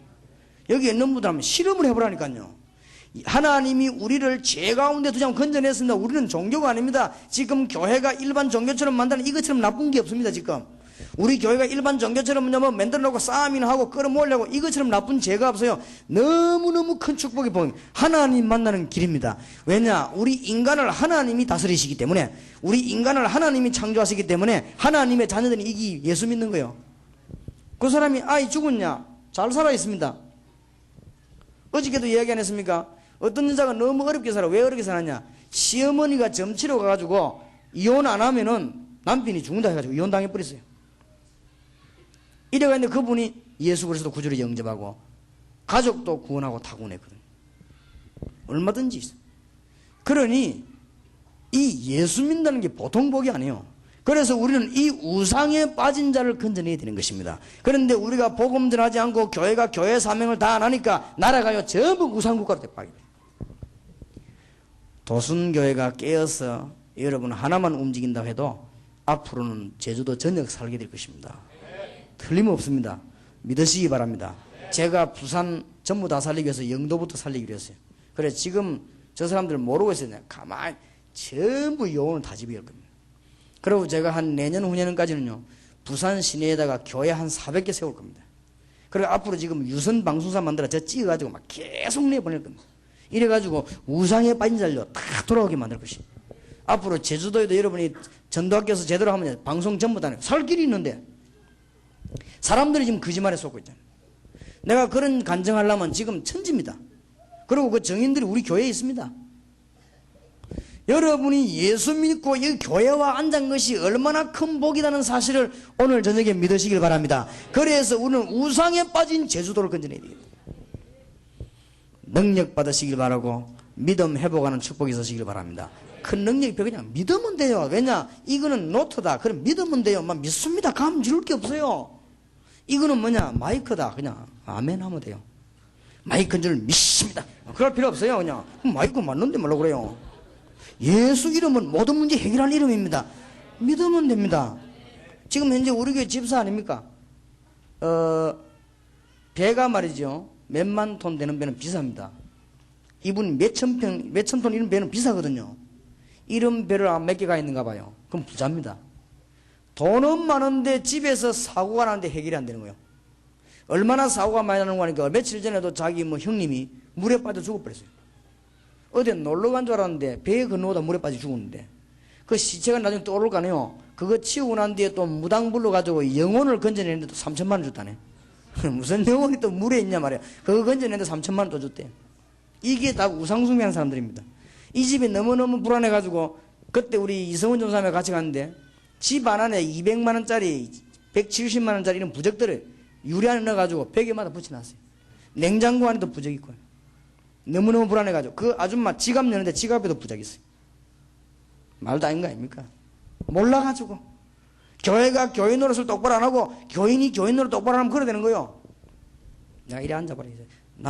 여기 있는 분들 하면 실험을 해보라니까요. 하나님이 우리를 죄 가운데 두지 않고 건져냈습니다. 우리는 종교가 아닙니다. 지금 교회가 일반 종교처럼 만드는 이것처럼 나쁜 게 없습니다. 지금 우리 교회가 일반 종교처럼 만들어 놓고 싸움이나 하고 끌어모으려고 이것처럼 나쁜 죄가 없어요. 너무너무 큰 축복이 보입니다. 하나님 만나는 길입니다. 왜냐? 우리 인간을 하나님이 다스리시기 때문에, 우리 인간을 하나님이 창조하시기 때문에 하나님의 자녀들은 이기 예수 믿는 거예요. 그 사람이 아이 죽었냐? 잘 살아 있습니다. 어저께도 이야기 안 했습니까? 어떤 여자가 너무 어렵게 살아. 왜 어렵게 살았냐? 시어머니가 점치러 가가지고 이혼 안 하면은 남편이 죽는다 해가지고 이혼 당해버렸어요. 이래가지고 그분이 예수 그리스도 구주를 영접하고 가족도 구원하고 다 구원했거든요. 얼마든지 있어요. 그러니 이 예수 믿는다는 게 보통 복이 아니에요. 그래서 우리는 이 우상에 빠진 자를 건져내야 되는 것입니다. 그런데 우리가 복음 전하지 않고 교회가 교회 사명을 다 안 하니까 나라가요 전부 우상국가로 돼버리게 돼요. 도순교회가 깨어서 여러분 하나만 움직인다고 해도 앞으로는 제주도 전역 살게 될 것입니다. 틀림없습니다. 믿으시기 바랍니다. 제가 부산 전부 다 살리기 위해서 영도부터 살리기로 했어요. 그래서 지금 저 사람들 모르고 있어요. 가만히 전부 요원을 다 집어갈 겁니다. 그리고 제가 한 내년 후년까지는요 부산 시내에다가 교회 한 400개 세울 겁니다. 그리고 앞으로 지금 유선 방송사 만들어 저 찍어가지고 막 계속 내보낼 겁니다. 이래가지고 우상에 빠진 자를 다 돌아오게 만들 것입니다. 앞으로 제주도에도 여러분이 전도학교에서 제대로 하면 방송 전부 다 살 길이 있는데 사람들이 지금 거짓말에 속고 있잖아요. 내가 그런 간증하려면 지금 천지입니다. 그리고 그 정인들이 우리 교회에 있습니다. 여러분이 예수 믿고 이 교회와 앉은 것이 얼마나 큰 복이라는 사실을 오늘 저녁에 믿으시길 바랍니다. 그래서 우리는 우상에 빠진 제주도를 건져내야 됩니다. 능력 받으시길 바라고 믿음 회복하는 축복이 있으시길 바랍니다. 큰 능력이 그냥 믿으면 돼요. 왜냐? 이거는 노트다. 그럼 믿으면 돼요. 막 믿습니다. 감 지를 게 없어요. 이거는 뭐냐? 마이크다. 그냥 아멘 하면 돼요. 마이크인 줄 믿습니다. 그럴 필요 없어요. 그냥 마이크 맞는데 뭐라고 그래요. 예수 이름은 모든 문제 해결할 이름입니다. 믿으면 됩니다. 지금 현재 우리 교회 집사 아닙니까? 배가 말이죠. 몇만 톤 되는 배는 비쌉니다. 이분 몇천 톤 이런 배는 비싸거든요. 이런 배를 몇 개가 있는가 봐요. 그럼 부자입니다. 돈은 많은데 집에서 사고가 나는데 해결이 안 되는 거예요. 얼마나 사고가 많이 나는 거니까 며칠 전에도 자기 형님이 물에 빠져 죽어버렸어요. 어디 놀러 간 줄 알았는데 배에 건너오다 물에 빠져 죽었는데 그 시체가 나중에 떠오를 거 아니에요. 그거 치우고 난 뒤에 또 무당 불러가지고 영혼을 건져내는데 또 3천만 원 줬다네. 무슨 영혼이 또 물에 있냐 말이야. 그거 건져내는데 3천만 원 또 줬대. 이게 다 우상숭배하는 사람들입니다. 이 집이 너무너무 불안해가지고 그때 우리 이성훈 전사님과 같이 갔는데 집 안에 200만 원짜리 170만 원짜리 이런 부적들을 유리 안에 넣어가지고 베개마다 붙여놨어요. 냉장고 안에도 부적 있고요. 너무너무 불안해가지고 그 아줌마 지갑 여는데 지갑에도 부적 있어요. 말도 아닌 거 아닙니까? 몰라가지고 교회가 교인 노릇을 똑바로 안 하고 교인이 교인 노릇 똑바로 하면 그래 되는 거예요. 내가 이래 앉아봐라.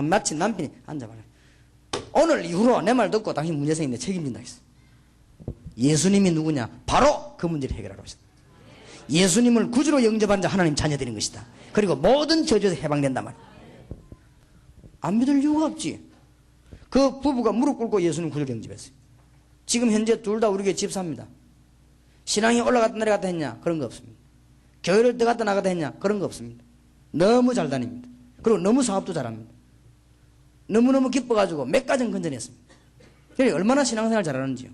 마침 남편이 앉아봐라. 오늘 이후로 내 말 듣고 당신 문제 생긴데 책임진다 했어. 예수님이 누구냐? 바로 그 문제를 해결하러 오셨다. 예수님을 구주로 영접한 자 하나님 자녀 되는 것이다. 그리고 모든 저주에서 해방된단 말이야. 안 믿을 이유가 없지. 그 부부가 무릎 꿇고 예수님 구주로 영접했어요. 지금 현재 둘 다 우리 교회 집사입니다. 신앙이 올라갔다 내려갔다 했냐? 그런 거 없습니다. 교회를 들어갔다 나갔다 했냐? 그런 거 없습니다. 너무 잘 다닙니다. 그리고 너무 사업도 잘합니다. 너무너무 기뻐가지고 몇 가정 건져냈습니다. 그러니까 얼마나 신앙생활 잘하는지요.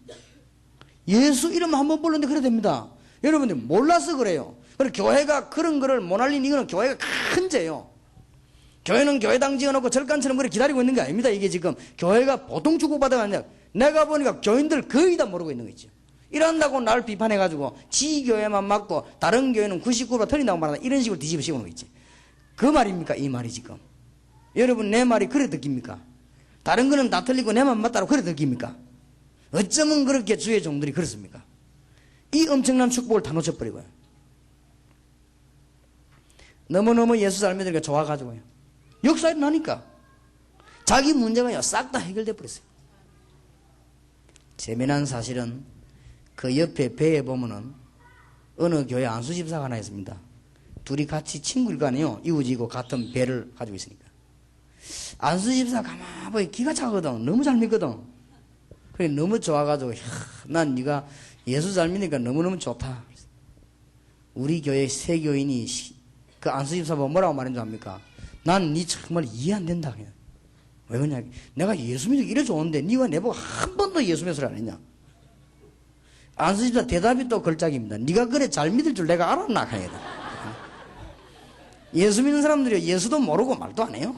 예수 이름 한번 불렀는데 그래 됩니다. 여러분들 몰라서 그래요. 그리고 교회가 그런 거를 못 알린 이거는 교회가 큰 죄예요. 교회는 교회당 지어놓고 절간처럼 그래 기다리고 있는 게 아닙니다. 이게 지금 교회가 보통 축복받아가 아니라 내가 보니까 교인들 거의 다 모르고 있는 거 있죠. 이런다고 나를 비판해가지고 지 교회만 맞고 다른 교회는 99% 틀린다고 말한다. 이런 식으로 뒤집어 씌우는 거 있지. 그 말입니까? 이 말이 지금. 여러분 내 말이 그래 느낍니까? 다른 거는 다 틀리고 내만 맞다고 그래 느낍니까? 어쩌면 그렇게 주의 종들이 그렇습니까? 이 엄청난 축복을 다 놓쳐버리고요. 너무너무 예수 잘 믿으니까 좋아가지고요. 역사 일어나니까 자기 문제가요 싹 다 해결돼 버렸어요. 재미난 사실은 그 옆에 배에 보면은 어느 교회 안수집사가 하나 있습니다. 둘이 같이 친구일 거 아니에요. 이웃이고 같은 배를 가지고 있으니까. 안수집사 가만히 기가 차거든. 너무 잘 믿거든. 그래 너무 좋아가지고 난 네가 예수 잘 믿으니까 너무너무 좋다. 우리 교회 새 교인이 그 안수집사 보고 뭐라고 말한 줄 압니까? 난 네 정말 이해 안 된다. 그냥. 왜 그러냐? 내가 예수 믿으니까 이래 좋은데 네가 내보고 한 번도 예수 믿을 소리 안 했냐? 안수집사 대답이 또 걸작입니다. 네가 그래 잘 믿을 줄 내가 알았나? 하여튼. 예수 믿는 사람들이 예수도 모르고 말도 안 해요.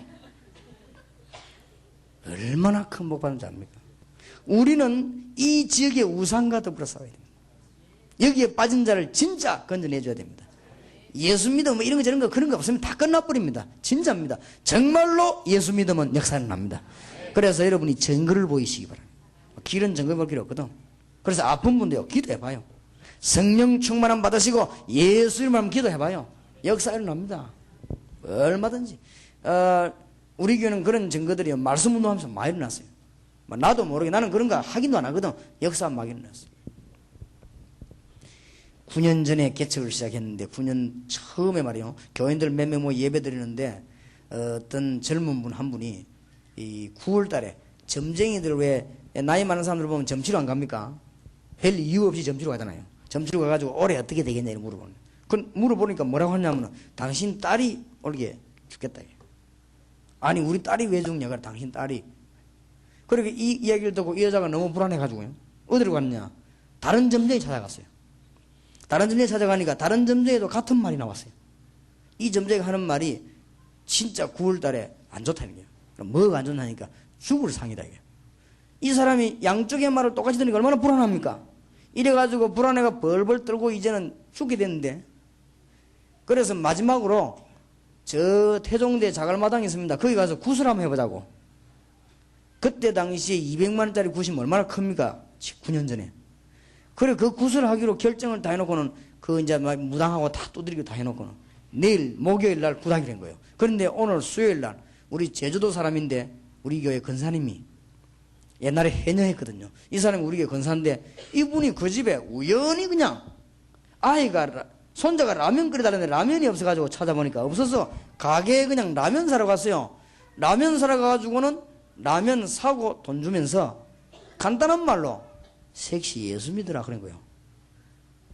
얼마나 큰 복 받는지 압니까? 우리는 이 지역의 우상과 더불어 싸워야 됩니다. 여기에 빠진 자를 진짜 건져내줘야 됩니다. 예수 믿으면 뭐 이런 거 저런 거 그런 거 없으면 다 끝나버립니다. 진짜입니다. 정말로 예수 믿으면 역사는 납니다. 그래서 여러분이 증거를 보이시기 바랍니다. 길은 증거 볼 필요 없거든. 그래서 아픈 분도요 기도해봐요. 성령 충만함 받으시고 예수 이름으로 기도해봐요. 역사 일어납니다. 얼마든지. 우리 교회는 그런 증거들이 말씀 운동하면서 많이 일어났어요. 나도 모르게 나는 그런 거 확인도 안 하거든. 역사 막 일어났어요. 9년 전에 개척을 시작했는데 9년 처음에 말이요. 교인들 몇 명 예배 드리는데 어떤 젊은 분 한 분이 이 9월 달에 점쟁이들 왜 나이 많은 사람들 보면 점치러 안 갑니까? 별 이유 없이 점치러 가잖아요. 점치러 가가지고 올해 어떻게 되겠냐 이렇게 물어보는. 그 물어보니까 뭐라고 하냐면 당신 딸이 올게 죽겠다. 아니 우리 딸이 왜 죽냐? 그래 당신 딸이. 그렇게 이 이야기를 듣고 이 여자가 너무 불안해가지고요. 어디로 갔냐? 다른 점쟁이 찾아갔어요. 다른 점쟁이 찾아가니까 다른 점쟁이도 같은 말이 나왔어요. 이 점쟁이가 하는 말이 진짜 9월 달에 안 좋다는 거예요. 그럼 뭐가 안 좋냐니까 죽을 상이다 이게. 이 사람이 양쪽의 말을 똑같이 들으니까 얼마나 불안합니까? 이래가지고 불안해가 벌벌 떨고 이제는 죽게 됐는데 그래서 마지막으로 저 태종대 자갈마당이 있습니다. 거기 가서 구슬 한번 해보자고. 그때 당시에 200만원짜리 굿이 얼마나 큽니까? 9년 전에. 그래 그 구슬 하기로 결정을 다 해놓고는 그 이제 막 무당하고 다 두드리고 다 해놓고는 내일 목요일 날 굿하기로 한 거예요. 그런데 오늘 수요일 날 우리 제주도 사람인데 우리 교회 권사님이 옛날에 해녀했거든요. 이 사람이 우리 교회 권사인데 이분이 그 집에 우연히 그냥 아이가 손자가 라면 끓여달라는데 라면이 없어가지고 찾아보니까 없어서 가게에 그냥 라면 사러 갔어요. 라면 사러 가가지고는 라면 사고 돈 주면서 간단한 말로 색시 예수 믿으라 그런 거예요.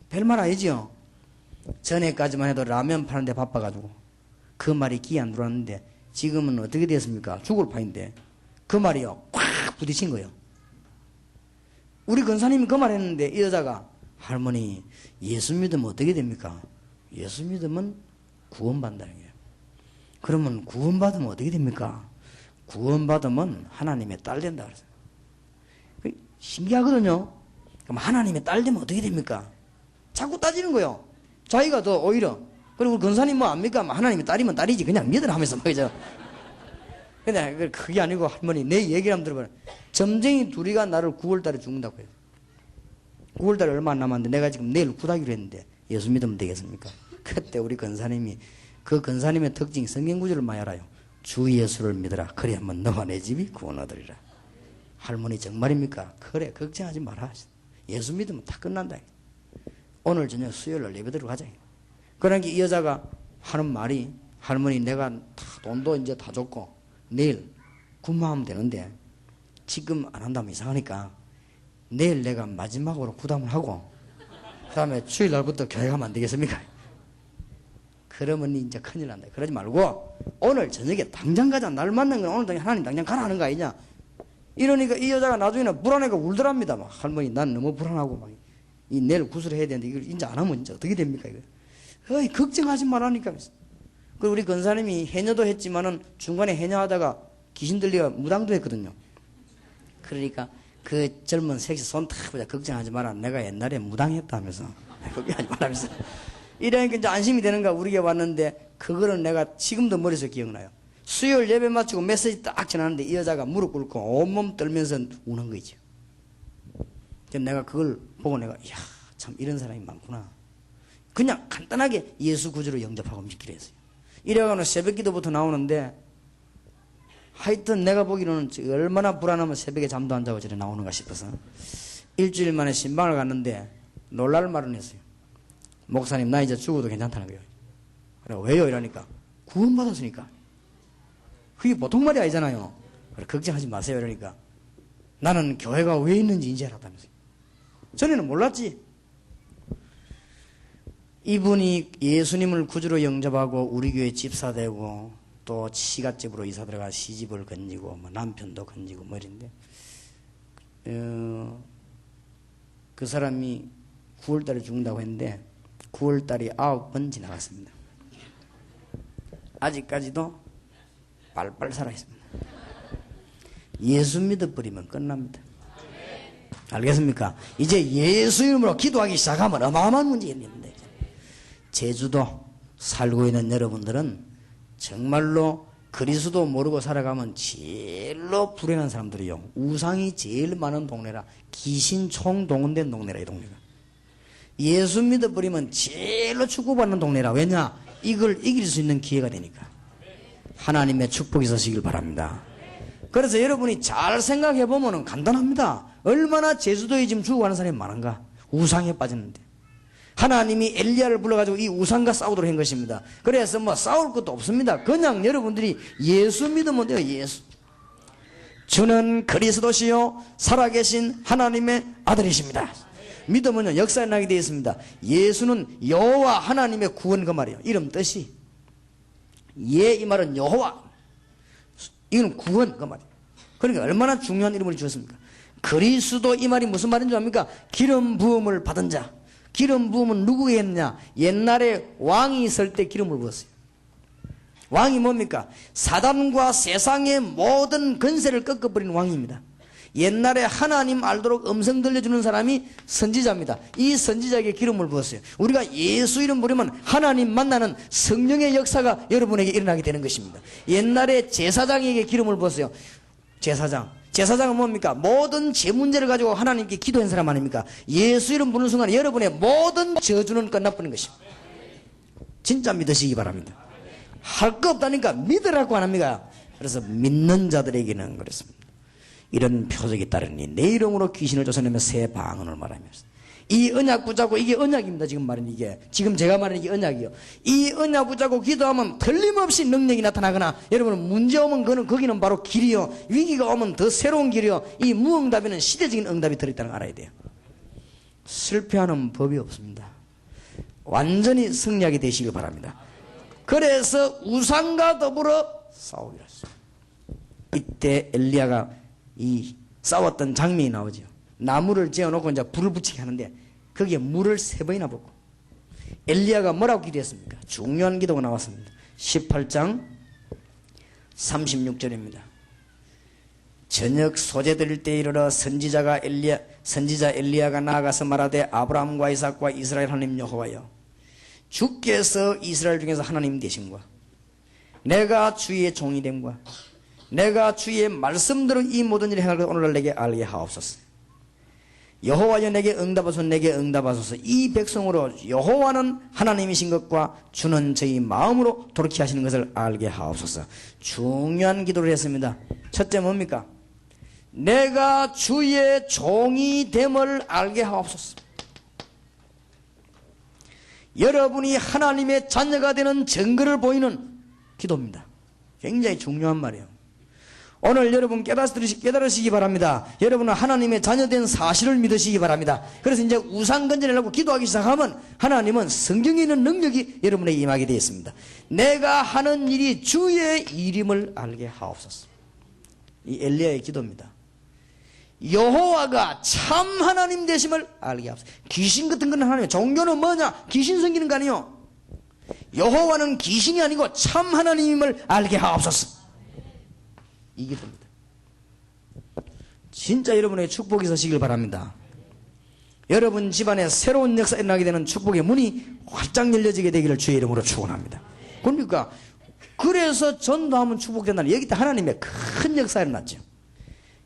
별말 아니지요. 전에까지만 해도 라면 파는데 바빠가지고 그 말이 귀에 안 들어왔는데 지금은 어떻게 됐습니까? 죽을 판인데 그 말이요 꽉 부딪힌 거예요. 우리 권사님이 그 말 했는데 이 여자가 할머니 예수 믿으면 어떻게 됩니까? 예수 믿으면 구원받는다는 거예요. 그러면 구원받으면 어떻게 됩니까? 구원받으면 하나님의 딸 된다 그랬어요. 신기하거든요. 그럼 하나님의 딸 되면 어떻게 됩니까? 자꾸 따지는 거예요. 자기가 더 오히려. 그리고 권사님 뭐 압니까? 하나님의 딸이면 딸이지 그냥 믿으라 하면서 말이죠. 근데 그게 아니고 할머니 내 얘기를 한번 들어봐요. 점쟁이 둘이가 나를 9월달에 죽는다고 해요. 9월달에 얼마 안 남았는데 내가 지금 내일 굿하기로 했는데 예수 믿으면 되겠습니까? 그때 우리 권사님이 그 권사님의 특징이 성경구절을 많이 알아요. 주 예수를 믿으라. 그래야만 너와 내 집이 구원 얻으리라. 할머니 정말입니까? 그래 걱정하지 마라. 예수 믿으면 다 끝난다. 오늘 저녁 수요일날 예배드리러 가자. 그러니까 이 여자가 하는 말이 할머니 내가 다 돈도 이제 다 줬고 내일 굿마하면 되는데 지금 안 한다면 이상하니까 내일 내가 마지막으로 굿함을 하고 그 다음에 주일날부터 교회 가면 안 되겠습니까? 그러면 이제 큰일 난다. 그러지 말고 오늘 저녁에 당장 가자. 날 만난 건 오늘 하나님 당장 가라 하는 거 아니냐. 이러니까 이 여자가 나중에는 불안해가 울더랍니다. 막 할머니 난 너무 불안하고 막 이 내일 구슬을 해야 되는데 이걸 이제 안 하면 이제 어떻게 됩니까 이거? 어이 걱정하지 말라니까. 그 우리 권사님이 해녀도 했지만은 중간에 해녀하다가 귀신 들리가 무당도 했거든요. 그러니까 그 젊은 섹시 손 탁 보자. 걱정하지 마라. 내가 옛날에 무당했다 하면서. 걱정하지 말라면서. 이러니까 이제 안심이 되는가 우리가 왔는데 그거는 내가 지금도 머릿속에 기억나요. 수요일 예배 마치고 메시지 딱 전하는데 이 여자가 무릎 꿇고 온몸 떨면서 우는 거죠. 내가 그걸 보고 내가 이야 참 이런 사람이 많구나. 그냥 간단하게 예수 구주로 영접하고 믿기로 했어요. 이래가지고 새벽 기도부터 나오는데 하여튼 내가 보기로는 얼마나 불안하면 새벽에 잠도 안 자고 저래 나오는가 싶어서 일주일 만에 신방을 갔는데 놀랄 말은 했어요. 목사님 나 이제 죽어도 괜찮다는 거예요. 그래 왜요? 이러니까 구원받았으니까. 그게 보통 말이 아니잖아요. 그래 걱정하지 마세요. 이러니까 나는 교회가 왜 있는지 이제 알았다면서요. 전에는 몰랐지. 이분이 예수님을 구주로 영접하고 우리 교회 집사되고 또 시갓집으로 이사 들어가 시집을 건지고 뭐 남편도 건지고 뭐 이런데 그 사람이 9월달에 죽는다고 했는데 9월달이 9번 지나갔습니다. 아직까지도 빨빨 살아있습니다. 예수 믿어버리면 끝납니다. 알겠습니까? 이제 예수 이름으로 기도하기 시작하면 어마어마한 문제가 있는데 제주도 살고 있는 여러분들은 정말로 그리스도 모르고 살아가면 제일로 불행한 사람들이요. 우상이 제일 많은 동네라. 귀신 총동원된 동네라. 이 동네가. 예수 믿어버리면 제일로 축복받는 동네라. 왜냐? 이걸 이길 수 있는 기회가 되니까. 하나님의 축복이 있으시길 바랍니다. 그래서 여러분이 잘 생각해보면 간단합니다. 얼마나 제주도에 지금 죽어가는 사람이 많은가. 우상에 빠졌는데 하나님이 엘리야를 불러가지고 이 우상과 싸우도록 한 것입니다. 그래서 뭐 싸울 것도 없습니다. 그냥 여러분들이 예수 믿으면 돼요. 예수. 주는 그리스도시요 살아계신 하나님의 아들이십니다. 믿으면 역사에 나게 되어 있습니다. 예수는 여호와 하나님의 구원 그 말이에요. 이름 뜻이 예 이 말은 여호와, 이건 구원 그 말이에요. 그러니까 얼마나 중요한 이름을 주었습니까? 그리스도 이 말이 무슨 말인 줄 압니까? 기름 부음을 받은 자. 기름 부음은 누구에 했느냐? 옛날에 왕이 있을 때 기름을 부었어요. 왕이 뭡니까? 사단과 세상의 모든 권세를 꺾어버린 왕입니다. 옛날에 하나님 알도록 음성 들려주는 사람이 선지자입니다. 이 선지자에게 기름을 부었어요. 우리가 예수 이름 부르면 하나님 만나는 성령의 역사가 여러분에게 일어나게 되는 것입니다. 옛날에 제사장에게 기름을 부었어요. 제사장은 뭡니까? 모든 죄 문제를 가지고 하나님께 기도한 사람 아닙니까? 예수 이름 부르는 순간 여러분의 모든 저주는 끝나버린 것입니다. 진짜 믿으시기 바랍니다. 할 거 없다니까 믿으라고 안 합니까? 그래서 믿는 자들에게는 그렇습니다. 이런 표적이 따르니 내 이름으로 귀신을 쫓아내며 새 방언을 말하면서 이 언약 붙잡고, 이게 언약입니다. 지금 말하는 이게, 지금 제가 말하는 이게 언약이요. 이 언약 붙잡고 기도하면 틀림없이 능력이 나타나거나, 여러분 문제 오면 그는 거기는 바로 길이요, 위기가 오면 더 새로운 길이요, 이 무응답에는 시대적인 응답이 들어있다는 걸 알아야 돼요. 실패하는 법이 없습니다. 완전히 승리하게 되시길 바랍니다. 그래서 우상과 더불어 싸우기로 했어요. 이때 엘리야가 이 싸웠던 장면이 나오죠. 나무를 재어놓고 이제 불을 붙이게 하는데 거기에 물을 3번이나 붓고, 엘리야가 뭐라고 기도했습니까? 중요한 기도가 나왔습니다. 18장 36절입니다. 저녁 소재될 때 이르러 선지자 엘리야가 나아가서 말하되 아브라함과 이삭과 이스라엘 하나님 여호와여, 주께서 이스라엘 중에서 하나님 되신과 내가 주의 종이 됨과 내가 주의 말씀대로 이 모든 일을 행할 것 오늘날 내게 알게 하옵소서. 여호와여 내게 응답하소서, 내게 응답하소서. 이 백성으로 여호와는 하나님이신 것과 주는 저희 마음으로 돌이켜 하시는 것을 알게 하옵소서. 중요한 기도를 했습니다. 첫째 뭡니까? 내가 주의 종이 됨을 알게 하옵소서. 여러분이 하나님의 자녀가 되는 증거를 보이는 기도입니다. 굉장히 중요한 말이에요. 오늘 여러분 깨달으시기 바랍니다. 여러분은 하나님의 자녀된 사실을 믿으시기 바랍니다. 그래서 이제 우상 건전하려고 기도하기 시작하면 하나님은 성경에 있는 능력이 여러분에게 임하게 되어 있습니다. 내가 하는 일이 주의 일임을 알게 하옵소서. 이 엘리야의 기도입니다. 여호와가 참 하나님 되심을 알게 하옵소서. 귀신 같은 건 하나님이에요. 종교는 뭐냐? 귀신 섬기는 거 아니에요. 여호와는 귀신이 아니고 참 하나님임을 알게 하옵소서. 이 기도입니다. 진짜 여러분의 축복이 있으시길 바랍니다. 여러분 집안에 새로운 역사가 일어나게 되는 축복의 문이 활짝 열려지게 되기를 주의 이름으로 축원합니다. 그러니까 그래서 전도하면 축복된다는 여기 때 하나님의 큰 역사가 일어났죠.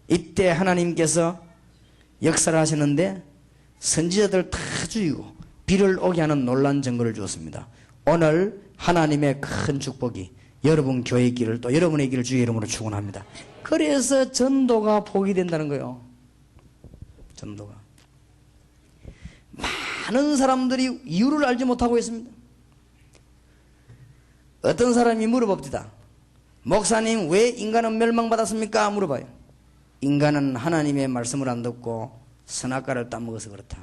이때 하나님께서 역사를 하시는데 선지자들 다 죽이고 비를 오게 하는 놀란 증거를 주었습니다. 오늘 하나님의 큰 축복이 여러분 교회의 길을 또 여러분의 길을 주의 이름으로 축원합니다. 그래서 전도가 복이 된다는 거예요. 전도가. 많은 사람들이 이유를 알지 못하고 있습니다. 어떤 사람이 물어봅니다. 목사님, 왜 인간은 멸망받았습니까? 물어봐요. 인간은 하나님의 말씀을 안 듣고 선악과를 따먹어서 그렇다.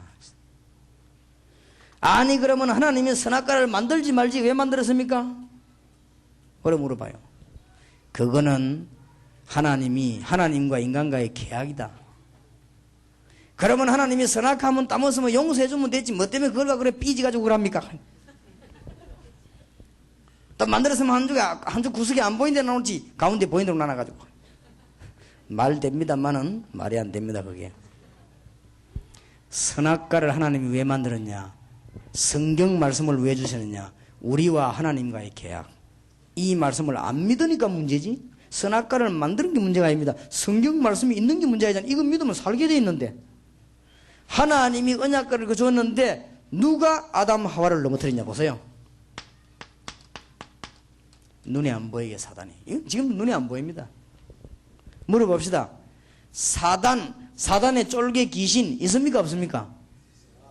아니 그러면 하나님이 선악과를 만들지 말지 왜 만들었습니까? 그래 물어봐요. 그거는 하나님과 인간과의 계약이다. 그러면 하나님이 선악하면 따먹으면 용서해주면 되지 뭐 때문에 그걸 그래 삐지가지고 그럽니까? 또 만들었으면 한쪽 구석이 안 보이는 데 나오지 가운데 보이는 대로 나눠가지고 말 됩니다만은 말이 안 됩니다. 그게 선악과를 하나님이 왜 만들었냐, 성경 말씀을 왜 주셨느냐, 우리와 하나님과의 계약. 이 말씀을 안 믿으니까 문제지 선악과를 만드는 게 문제가 아닙니다. 성경 말씀이 있는 게 문제가 아니잖아. 이거 믿으면 살게 돼 있는데 하나님이 언약궤를 줬는데 누가 아담 하와를 넘어뜨렸냐 보세요. 눈에 안 보이게 사단이. 지금 눈에 안 보입니다. 물어봅시다. 사단의 쫄개 귀신 있습니까 없습니까?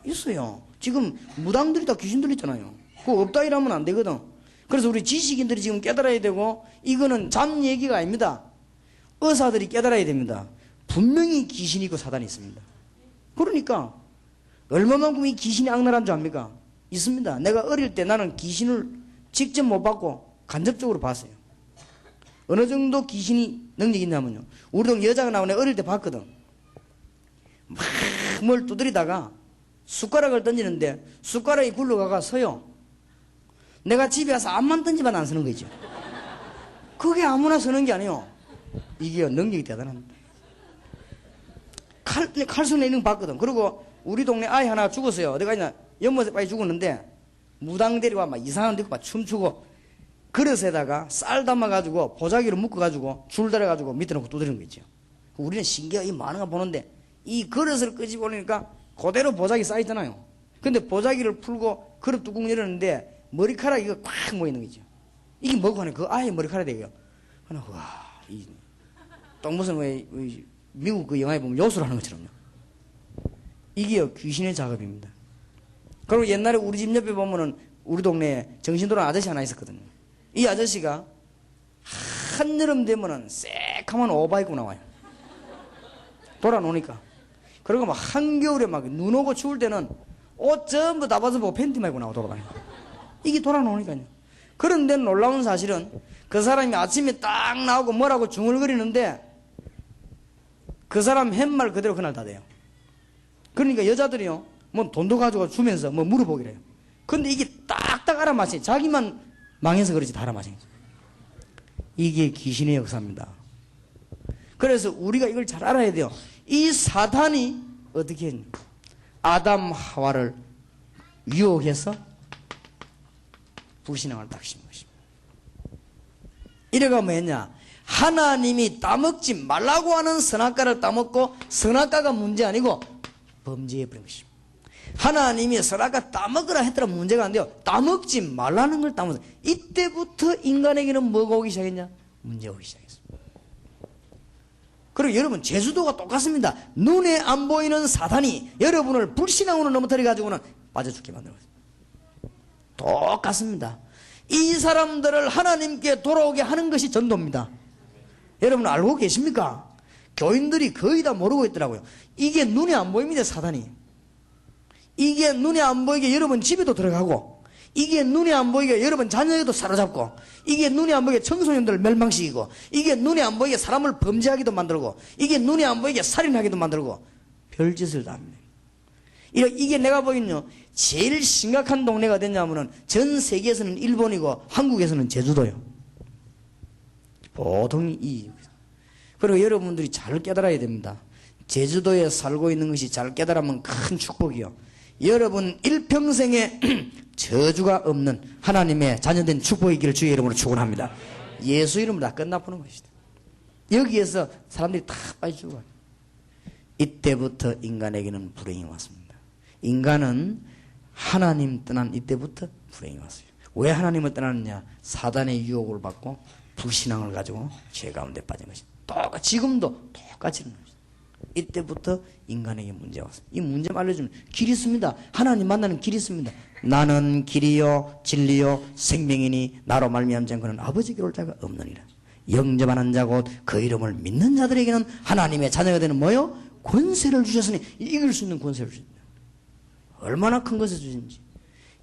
있어요. 지금 무당들이 다 귀신 들렸잖아요. 그거 없다 이러면 안 되거든. 그래서 우리 지식인들이 지금 깨달아야 되고 이거는 잠 얘기가 아닙니다. 의사들이 깨달아야 됩니다. 분명히 귀신이 있고 사단이 있습니다. 그러니까 얼마만큼 이 귀신이 악랄한 줄 압니까? 있습니다. 내가 어릴 때 나는 귀신을 직접 못 봤고 간접적으로 봤어요. 어느 정도 귀신이 능력이 있냐면요. 우리 동 여자가 나오네 어릴 때 봤거든. 막 뭘 두드리다가 숟가락을 던지는데 숟가락이 굴러가가 서요. 내가 집에 와서 암만 던지면 안 서는 거죠. 그게 아무나 서는 게 아니에요. 이게 능력이 대단합니다. 칼손에 있는 거 봤거든. 그리고 우리 동네 아이 하나 죽었어요. 어디가 있냐. 연못에 빠져 죽었는데 무당 데리고 막 이상한 데 막 춤추고 그릇에다가 쌀 담아가지고 보자기로 묶어가지고 줄 달아가지고 밑에 놓고 두드리는 거 있죠. 우리는 신기하게 많은 거 보는데 이 그릇을 끄집어내니까 그대로 보자기 쌓여있잖아요. 근데 보자기를 풀고 그릇 뚜껑 열었는데 머리카락이 이거 꽉 모이는 거죠. 이게 뭐고 하네. 그 아이 머리카락이에요. 와, 똥 무슨 왜 미국 그 영화에 보면 요술 하는 것처럼요. 이게 귀신의 작업입니다. 그리고 옛날에 우리 집 옆에 보면은 우리 동네에 정신돌아온 아저씨 하나 있었거든요. 이 아저씨가 한여름 되면은 새카만 오바 입고 나와요. 돌아노니까. 그리고 막 한겨울에 막 눈 오고 추울 때는 옷 전부 다 벗어보고 팬티만 입고 나와 돌아다니고. 이게 돌아노니까요. 그런데 놀라운 사실은 그 사람이 아침에 딱 나오고 뭐라고 중얼거리는데 그 사람 햇말 그대로 그날 다 돼요. 그러니까 여자들이요, 뭐 돈도 가지고 주면서 뭐 물어보기래요. 근데 이게 딱딱 알아맞혀요. 자기만 망해서 그러지 다 알아맞혀요. 이게 귀신의 역사입니다. 그래서 우리가 이걸 잘 알아야 돼요. 이 사단이 어떻게 했냐? 아담 하와를 유혹해서 불신앙을 딱 심은 것입니다. 이래가 뭐 했냐? 하나님이 따먹지 말라고 하는 선악과를 따먹고 선악과가 문제 아니고 범죄해버린 것입니다. 하나님이 선악과 따먹으라 했더라 문제가 안 돼요. 따먹지 말라는 걸 따먹어. 이때부터 인간에게는 뭐가 오기 시작했냐? 문제가 오기 시작했습니다. 그리고 여러분 제주도가 똑같습니다. 눈에 안 보이는 사단이 여러분을 불신앙으로 넘어뜨려 가지고는 빠져 죽게 만들어요. 똑같습니다. 이 사람들을 하나님께 돌아오게 하는 것이 전도입니다. 여러분 알고 계십니까? 교인들이 거의 다 모르고 있더라고요. 이게 눈에 안 보입니다. 사단이. 이게 눈에 안 보이게 여러분 집에도 들어가고, 이게 눈에 안 보이게 여러분 자녀에도 사로잡고, 이게 눈에 안 보이게 청소년들을 멸망시키고, 이게 눈에 안 보이게 사람을 범죄하기도 만들고, 이게 눈에 안 보이게 살인하기도 만들고 별짓을 다 합니다. 이게 내가 보기에는요 제일 심각한 동네가 됐냐면은 전 세계에서는 일본이고 한국에서는 제주도요. 보통 그리고 여러분들이 잘 깨달아야 됩니다. 제주도에 살고 있는 것이 잘 깨달으면 큰 축복이요. 여러분 일평생에 저주가 없는 하나님의 자녀된 축복이기를 주의 이름으로 축원합니다. 예수 이름으로 다 끝나보는 것이다. 여기에서 사람들이 다 빠져 죽어요. 이때부터 인간에게는 불행이 왔습니다. 인간은 하나님 떠난 이때부터 불행이 왔어요. 왜 하나님을 떠났느냐? 사단의 유혹을 받고 불신앙을 가지고 죄 가운데 빠진 것이다. 지금도 똑같이 있는 것이다. 이때부터 인간에게 문제가 왔습니다. 이 문제만 알려주면 길이 있습니다. 하나님 만나는 길이 있습니다. 나는 길이요 진리요 생명이니 나로 말미암지 않고는 아버지께 올 자가 없느니라. 영접하는 자 곧 그 이름을 믿는 자들에게는 하나님의 자녀가 되는 뭐요? 권세를 주셨으니 이길 수 있는 권세를 주신다. 얼마나 큰 것을 주신지.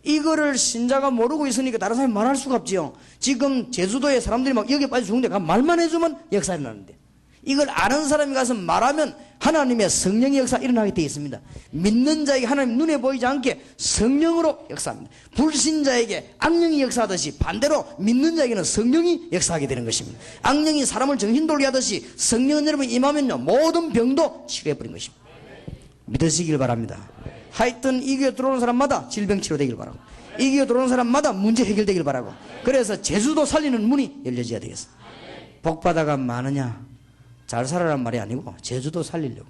이거를 신자가 모르고 있으니까 다른 사람이 말할 수가 없지요. 지금 제주도에 사람들이 막 여기에 빠져 죽는데 말만 해주면 역사 일어나는데, 이걸 아는 사람이 가서 말하면 하나님의 성령의 역사 일어나게 되어 있습니다. 믿는 자에게 하나님 눈에 보이지 않게 성령으로 역사합니다. 불신자에게 악령이 역사하듯이 반대로 믿는 자에게는 성령이 역사하게 되는 것입니다. 악령이 사람을 정신 돌게 하듯이 성령은 여러분 임하면요 모든 병도 치료해버린 것입니다. 믿으시길 바랍니다. 하여튼 이 교회 들어오는 사람마다 질병 치료되길 바라고, 이 교회 들어오는 사람마다 문제 해결되길 바라고, 그래서 제주도 살리는 문이 열려져야 되겠습니다. 복받아가 많으냐 잘 살아란 말이 아니고 제주도 살리려고.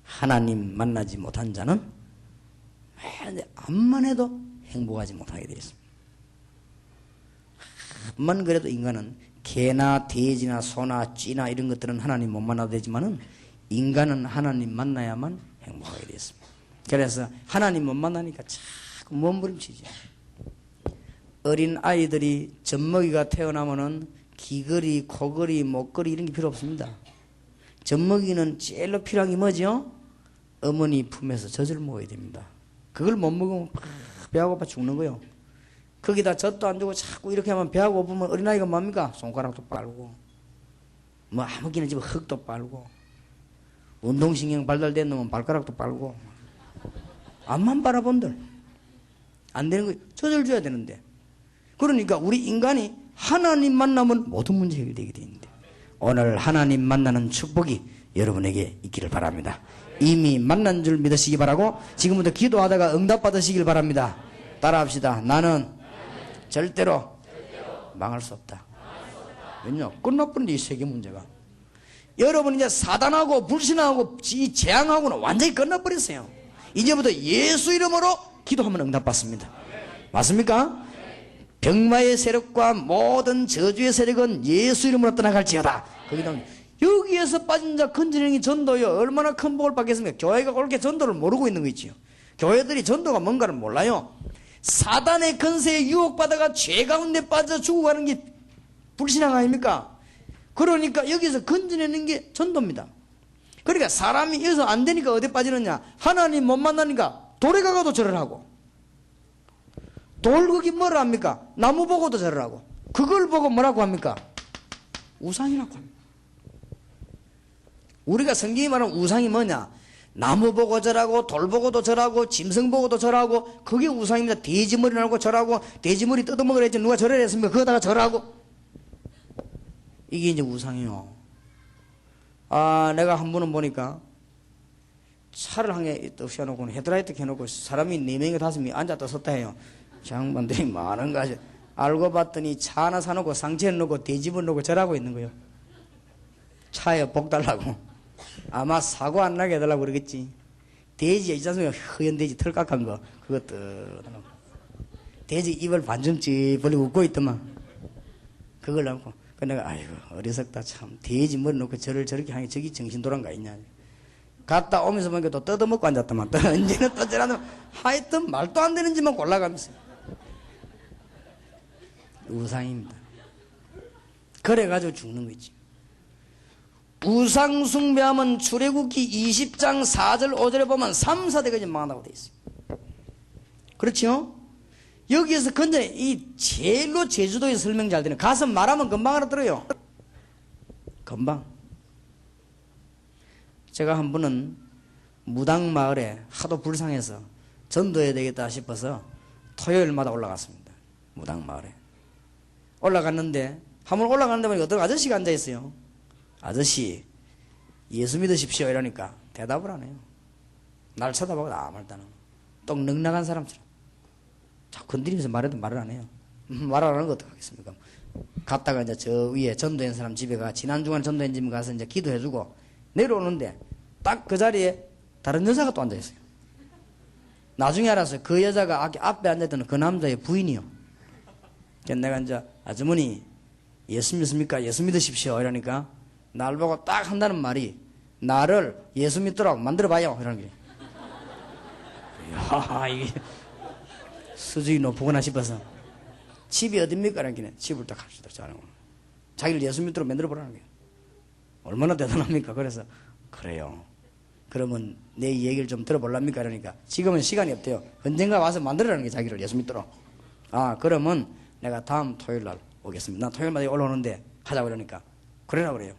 하나님 만나지 못한 자는 암만 해도 행복하지 못하게 되어 있습니다. 암만 그래도 인간은 개나 돼지나 소나 쥐나 이런 것들은 하나님 못 만나도 되지만은 인간은 하나님 만나야만 행복하게 되어 있습니다. 그래서 하나님 못 만나니까 자꾸 몸부림치죠. 어린 아이들이 젖먹이가 태어나면은 귀걸이, 코걸이, 목걸이 이런 게 필요 없습니다. 젖먹이는 제일로 필요한 게 뭐죠? 어머니 품에서 젖을 먹어야 됩니다. 그걸 못 먹으면 배가 고파 죽는 거예요. 거기다 젖도 안 주고 자꾸 이렇게 하면 배가 고프면 어린아이가 뭡니까? 손가락도 빨고 뭐 아무기나 집에 흙도 빨고 운동신경 발달된 놈은 발가락도 빨고 앞만 바라본들 안 되는 거예요. 젖을 줘야 되는데. 그러니까 우리 인간이 하나님 만나면 모든 문제 해결되게 되는데, 오늘 하나님 만나는 축복이 여러분에게 있기를 바랍니다. 이미 만난 줄 믿으시기 바라고 지금부터 기도하다가 응답받으시길 바랍니다. 따라합시다. 나는 절대로 망할 수 없다. 왜냐? 끝나버린데 이 세계 문제가. 여러분 이제 사단하고 불신하고 이 재앙하고는 완전히 끝나버렸어요. 이제부터 예수 이름으로 기도하면 응답받습니다. 맞습니까? 병마의 세력과 모든 저주의 세력은 예수 이름으로 떠나갈지어다. 거기다 여기에서 빠진 자 건지령이 전도요 얼마나 큰 복을 받겠습니까? 교회가 옳게 전도를 모르고 있는 거 있지요. 교회들이 전도가 뭔가를 몰라요. 사단의 권세에 유혹받아가 죄 가운데 빠져 죽어가는 게 불신앙 아닙니까? 그러니까 여기서 건져내는 게 전도입니다. 그러니까 사람이 여기서 안 되니까 어디 빠지느냐? 하나님 못 만나니까 돌에 가가도 절을 하고, 돌극이 뭐라 합니까? 나무 보고도 절을 하고, 그걸 보고 뭐라고 합니까? 우상이라고 합니다. 우리가 성경이 말하는 우상이 뭐냐? 나무 보고 절하고, 돌 보고도 절하고, 짐승 보고도 절하고, 그게 우상입니다. 돼지머리 나고 절하고, 돼지머리 뜯어먹으라 했지 누가 절을 했습니까? 그거다가 절하고. 이게 이제 우상이요. 아, 내가 한 분은 보니까 차를 한 개 세워놓고 헤드라이트 켜놓고 사람이 4명이 5명이 앉았다 섰다 해요. 장반들이 많은 거지. 알고 봤더니 차 하나 사놓고 상체를 놓고 돼지를 놓고 절하고 있는 거예요. 차에 복 달라고. 아마 사고 안 나게 해달라고 그러겠지. 돼지 있지 않습니까? 허연 돼지 털깍한 거 그것도 돼지 입을 반쯤 벌리고 웃고 있더만 그걸 놓고. 그 내가 아이고 어리석다 참, 돼지 머리 놓고 저를 저렇게 하니 저기 정신 돌아간 거 있냐. 갔다 오면서 보니까 또 뜯어먹고 앉았더만. 또 언제는 또 저라도 하여튼 말도 안 되는 짓만 골라가면서. 우상입니다. 그래가지고 죽는 거지. 우상 숭배하면 출애굽기 20장 4절 5절에 보면 3, 4대까지 망한다고 되어 있어요. 그렇죠? 여기에서 근데 이 제일로 제주도에 설명 잘 되는, 가서 말하면 금방 알아들어요. 금방. 제가 한 번은 무당마을에 하도 불쌍해서 전도해야 되겠다 싶어서 토요일마다 올라갔습니다. 무당마을에. 올라갔는데, 한 번 올라가는데 보니까 어떤 아저씨가 앉아있어요. 아저씨, 예수 믿으십시오 이러니까 대답을 안 해요. 날 쳐다보고 아무 말도 안 하고 똑 넉넉한 사람처럼 자꾸 건드리면서 말해도 말을 안 해요. 말 안 하는 거 어떡하겠습니까? 갔다가 이제 저 위에 전도한 사람 집에 가 지난 주간 전도한 집에 가서 이제 기도해주고 내려오는데 딱 그 자리에 다른 여자가 또 앉아있어요. 나중에 알았어요. 그 여자가 앞에 앉아있던 그 남자의 부인이요. 그래서 내가 이제 아주머니 예수 믿습니까? 예수 믿으십시오 이러니까 날 보고 딱 한다는 말이 나를 예수 믿도록 만들어봐요 이러는 게. 야 이게 수준이 높구나 싶어서 집이 어딥니까? 이러는 게 집을 딱 합시다. 자기를 예수 믿도록 만들어보라는 게 얼마나 대단합니까? 그래서 그래요. 그러면 내 얘기를 좀 들어볼랍니까? 그러니까 지금은 시간이 없대요. 언젠가 와서 만들어라는 게 자기를 예수 믿도록. 아 그러면 내가 다음 토요일 날 오겠습니다. 나 토요일마다 올라오는데 하자고 그러니까 그래라 그래요.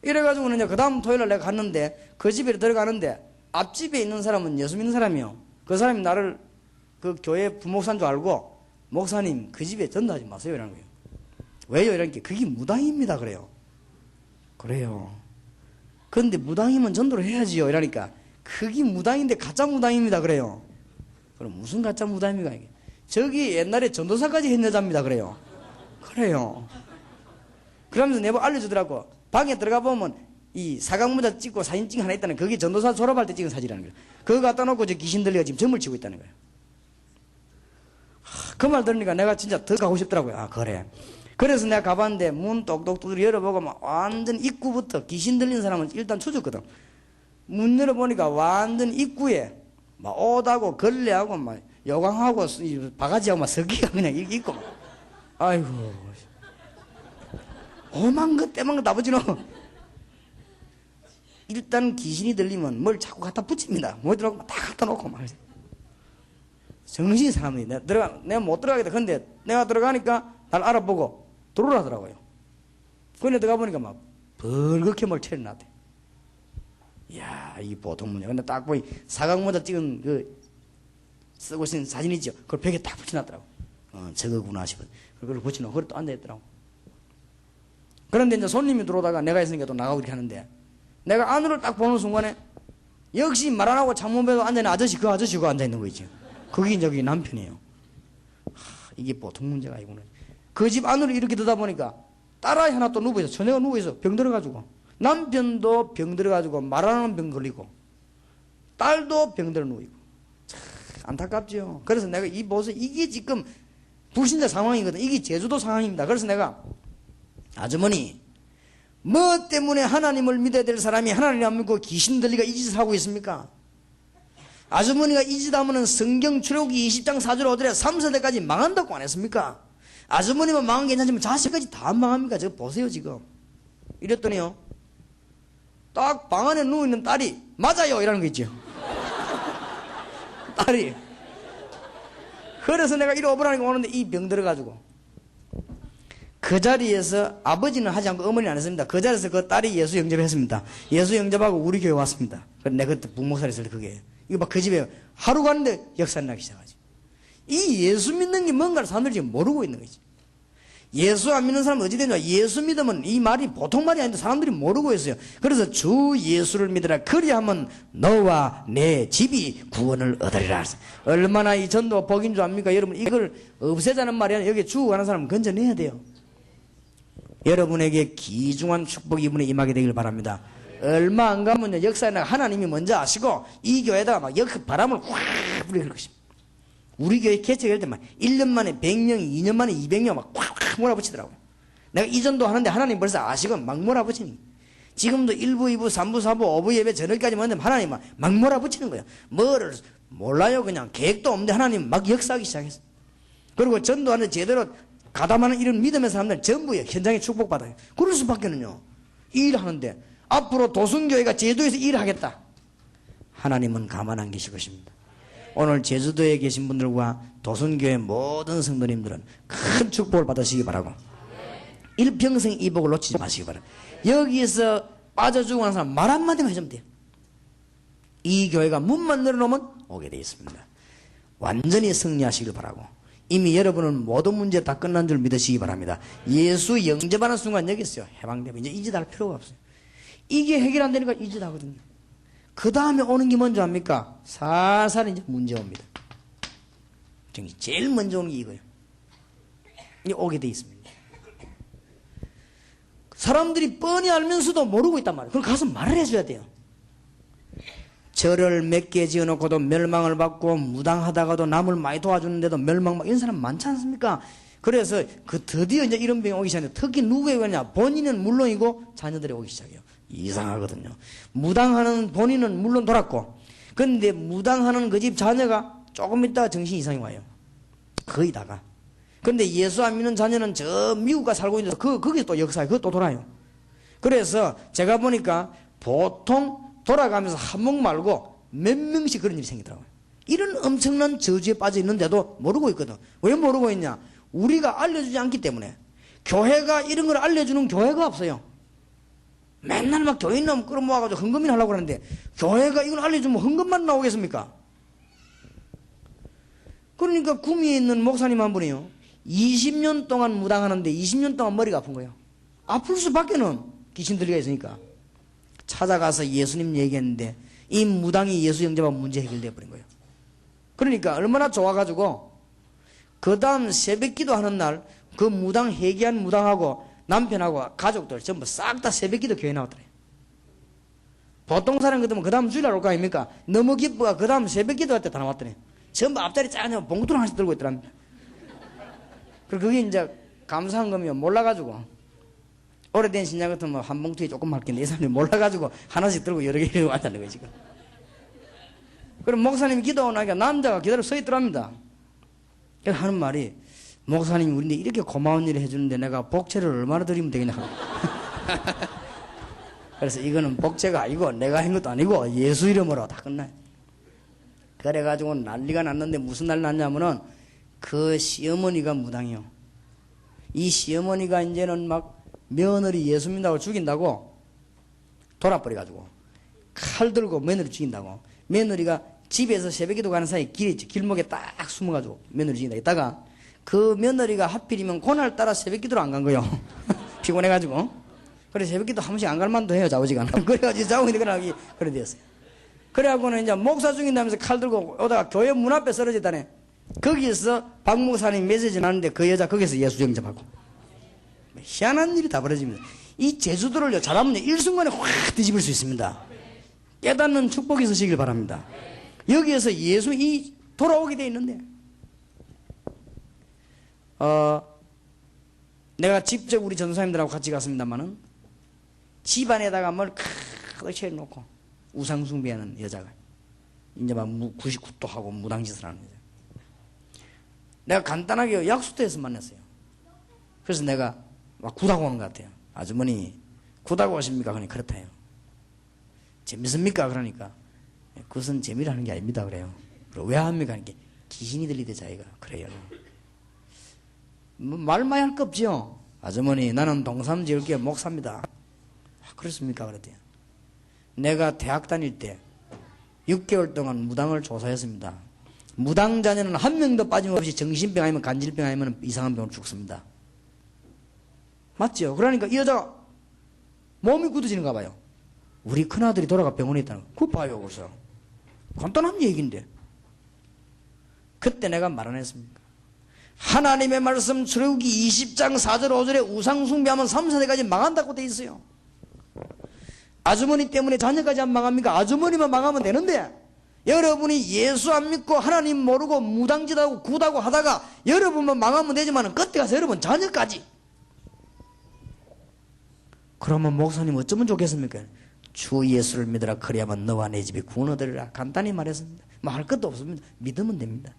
이래가지고는 이제 그 다음 토요일 날 내가 갔는데 그 집에 들어가는데 앞집에 있는 사람은 예수 믿는 사람이요. 그 사람이 나를 그 교회 부목사인 줄 알고 목사님 그 집에 전도하지 마세요 이러는 거예요. 왜요? 이러니까 그게 무당입니다 그래요. 그래요. 그런데 무당이면 전도를 해야지요 이러니까 그게 무당인데 가짜 무당입니다 그래요. 그럼 무슨 가짜 무당입니까 이게? 저기 옛날에 전도사까지 했 여자입니다 그래요. 그래요. 그러면서 내보 알려주더라고. 방에 들어가 보면 이 사각모자 찍고 사진 찍 하나 있다는 그게 전도사 졸업할 때 찍은 사진이라는 거예요. 그거 갖다 놓고 저 귀신 들려가 지금 점을 치고 있다는 거예요. 그 말 들으니까 내가 진짜 더 가고 싶더라고요. 아 그래. 그래서 내가 가봤는데 문 똑똑 두드려 열어보고 막 완전 입구부터 귀신 들린 사람은 일단 추졌거든. 문 열어보니까 완전 입구에 막 옷하고 걸레하고 막 요강하고 바가지하고 막 석기가 그냥 이렇게 있고 막. 아이고 오만 것 때만 것 다 붙이노. 일단 귀신이 들리면 뭘 자꾸 갖다 붙입니다. 뭐 들어가고 다 갖다 놓고 막. 정신이 사람이 내가 못 들어가겠다. 근데 내가 들어가니까 날 알아보고 들어오라더라고요. 그런데 들어가 보니까 막 벌겋게 뭘 차려놨대. 이야, 이 보통 문이야. 근데 딱 보니 사각모자 찍은 그 쓰고 있는 사진 있죠. 그걸 벽에 딱 붙여놨더라고. 저거구나 싶어. 그걸 붙여놓고 그걸 또 앉아있더라고. 그런데 이제 손님이 들어오다가 내가 있으니까 또 나가고 이렇게 하는데 내가 안으로 딱 보는 순간에 역시 말 안 하고 창문배도 앉아있는 아저씨, 그 아저씨가 앉아있는 거 있죠. 그게 저기 남편이에요. 이게 보통 문제가 아니구나. 그 집 안으로 이렇게 들다 보니까 딸아이 하나 또 누워있어. 처녀가 누워있어. 병 들어가지고. 남편도 병 들어가지고 말 안 하는 병 걸리고 딸도 병 들어 누워있고. 참 안타깝죠. 그래서 내가 이 모습 이게 지금 불신자 상황이거든. 이게 제주도 상황입니다. 그래서 내가 아주머니 뭐 때문에 하나님을 믿어야 될 사람이 하나님 안 믿고 귀신 들리가 이 짓을 하고 있습니까? 아주머니가 이 짓 하면은 성경 출애굽기 20장 4절 5절에 3세대까지 망한다고 안 했습니까? 아주머니만 망한 게 괜찮지만 자식까지 다 망합니까? 저거 보세요 지금. 이랬더니요 딱 방 안에 누워있는 딸이 맞아요 이라는 거 있죠. 딸이. 그래서 내가 이리 오버라니까 오는데 이 병 들어가지고 그 자리에서 아버지는 하지 않고 어머니는 안 했습니다. 그 자리에서 그 딸이 예수 영접했습니다. 예수 영접하고 우리 교회 왔습니다. 그래서 내가 그때 부목사를 했을 때 그게 이거 막 그 집에 하루 가는데 역사를 나기 시작하지. 이 예수 믿는 게 뭔가를 사람들이 지금 모르고 있는 거지. 예수 안 믿는 사람은 어찌 되냐. 예수 믿으면 이 말이 보통 말이 아닌데 사람들이 모르고 있어요. 그래서 주 예수를 믿으라. 그리하면 너와 내 집이 구원을 얻으리라. 얼마나 이 전도 복인 줄 압니까? 여러분 이걸 없애자는 말이 아니라 여기 죽어가는 사람은 건져내야 돼요. 여러분에게 귀중한 축복이 이분에 임하게 되길 바랍니다. 얼마 안 가면 역사에 하나님이 먼저 아시고 이 교회에다가 막 바람을 확 불릴 것입니다. 우리 교회 개척할 때 막 1년 만에 100명, 2년 만에 200명 막 확 몰아붙이더라고요. 내가 이 전도 하는데 하나님 벌써 아시고 막 몰아붙이니. 지금도 1부, 2부, 3부, 4부, 5부 예배 저녁까지 먹는데 하나님 막 몰아붙이는 거예요. 뭐를 몰라요. 그냥 계획도 없는데 하나님 막 역사하기 시작했어요. 그리고 전도하는 제대로 가담하는 이런 믿음의 사람들 전부 현장에 축복받아요. 그럴 수밖에는요. 일하는데 앞으로 도순교회가 제주도에서 일하겠다. 하나님은 가만 안 계실 것입니다. 오늘 제주도에 계신 분들과 도순교회 모든 성도님들은 큰 축복을 받으시기 바라고 일평생 이 복을 놓치지 마시기 바랍니다. 여기에서 빠져 죽어가는 사람 말 한마디만 해주면 돼요. 이 교회가 문만 열어놓으면 오게 되어 있습니다. 완전히 승리하시길 바라고 이미 여러분은 모든 문제 다 끝난 줄 믿으시기 바랍니다. 예수 영접하는 순간 여기 있어요. 해방되면 이제 이 짓 할 필요가 없어요. 이게 해결 안 되니까 이 짓 하거든요. 그 다음에 오는 게 먼저 합니까? 살살 이제 문제 옵니다. 제일 먼저 오는 게 이거예요. 이게 오게 돼 있습니다. 사람들이 뻔히 알면서도 모르고 있단 말이에요. 그럼 가서 말을 해줘야 돼요. 절을 몇 개 지어놓고도 멸망을 받고 무당하다가도 남을 많이 도와주는데도 멸망, 이런 사람 많지 않습니까? 그래서 드디어 이제 이런 병이 오기 시작해요. 특히 누구에게 오냐? 본인은 물론이고 자녀들이 오기 시작해요. 이상하거든요. 무당하는 본인은 물론 돌았고, 근데 무당하는 그 집 자녀가 조금 있다가 정신 이상이 와요. 거의 다가. 근데 예수 안 믿는 자녀는 저 미국 가 살고 있는데 거기서 또 역사에 그것도 돌아요. 그래서 제가 보니까 보통 돌아가면서 한 명 말고 몇 명씩 그런 일이 생기더라고요. 이런 엄청난 저주에 빠져 있는데도 모르고 있거든. 왜 모르고 있냐? 우리가 알려주지 않기 때문에. 교회가 이런 걸 알려주는 교회가 없어요. 맨날 막 교인 놈 끌어모아가지고 헌금이나 하려고 하는데 교회가 이걸 알려주면 헌금만 나오겠습니까? 그러니까 구미에 있는 목사님 한 분이요, 20년 동안 무당하는데 20년 동안 머리가 아픈 거예요. 아플 수밖에는 귀신 들리가 있으니까. 찾아가서 예수님 얘기했는데 이 무당이 예수 영접하면 문제 해결되어 버린 거예요. 그러니까 얼마나 좋아가지고 그 다음 새벽기도 하는 날 그 무당 회개한 무당하고 남편하고 가족들 전부 싹 다 새벽기도 교회 나왔더래요. 보통 사람 같으면 그 다음 주일날 올 거 아닙니까? 너무 기쁘가 그 다음 새벽기도 할 때 다 나왔더래요. 전부 앞자리 짜냐 봉투를 하나씩 들고 있더랍니다. 그리고 그게 이제 감사한 거면 몰라가지고, 오래된 신장 같으면 한 봉투에 조금 할겠는데 이 사람들이 몰라가지고 하나씩 들고 여러 개 왔다는 거예요 지금. 그럼 목사님이 기도하고 나니까 남자가 기다려 서 있더랍니다. 그래서 하는 말이, 목사님이 우리한테 이렇게 고마운 일을 해주는데 내가 복채를 얼마나 드리면 되겠냐. 그래서 이거는 복채가 아니고 내가 한 것도 아니고 예수 이름으로 다 끝나요. 그래가지고 난리가 났는데 무슨 난리 났냐면은 그 시어머니가 무당이요. 이 시어머니가 이제는 막 며느리 예수 믿는다고 죽인다고 돌아버려가지고 칼 들고 며느리 죽인다고. 며느리가 집에서 새벽기도 가는 사이 길목에 딱 숨어가지고 며느리 죽인다. 있다가 그 며느리가 하필이면 그날따라 새벽기도를 안 간 거예요. 피곤해가지고. 그래서 새벽기도 한 번씩 안 갈 만도 해요. 자오지가. 그래가지고 자오기 그러기 그래 되었어요. 그래갖고는 이제 목사 죽인다면서 칼 들고 오다가 교회 문 앞에 쓰러지다네. 거기에서 박 목사님 메시지 나는데 그 여자 거기서 예수 영접하고. 희한한 일이 다 벌어집니다. 이 제주도를요 잘하면 일순간에 확 뒤집을 수 있습니다. 깨닫는 축복이 있으시길 바랍니다. 여기에서 예수 돌아오게 돼 있는데, 내가 직접 우리 전도사님들하고 같이 갔습니다만은 집안에다가 뭘 가득 채워놓고 우상 숭배하는 여자가 이제 막 99도 하고 무당짓을 하는 여자. 내가 간단하게 약수터에서 만났어요. 그래서 내가 막 굿하고 오는 것 같아요. 아주머니 굿하고 오십니까? 그러니까 그렇다요. 재밌습니까? 그러니까 그것은 재미라는 게 아닙니다. 그래요. 왜 합니까? 이게 귀신이 들리대 자기가. 그래요. 말 많이 할 거 없죠. 아주머니 나는 동삼 지을게 목사입니다. 그렇습니까? 그랬대요. 내가 대학 다닐 때 6개월 동안 무당을 조사했습니다. 무당 자녀는 한 명도 빠짐없이 정신병 아니면 간질병 아니면 이상한 병으로 죽습니다. 맞죠? 그러니까 이 여자가 몸이 굳어지는가 봐요. 우리 큰아들이 돌아가 병원에 있다는 거. 그거 봐요. 그래서 간단한 얘기인데 그때 내가 말 안 했습니까? 하나님의 말씀 출애굽기 20장 4절 5절에 우상 숭배하면 3, 4대까지 망한다고 돼 있어요. 아주머니 때문에 자녀까지 안 망합니까? 아주머니만 망하면 되는데 여러분이 예수 안 믿고 하나님 모르고 무당짓하고 굿하고 하다가 여러분만 망하면 되지만 끝에 가서 여러분 자녀까지. 그러면 목사님 어쩌면 좋겠습니까? 주 예수를 믿으라 그래야만 너와 내 집이 구원 얻으리라. 간단히 말했습니다. 뭐 할 것도 없습니다. 믿으면 됩니다.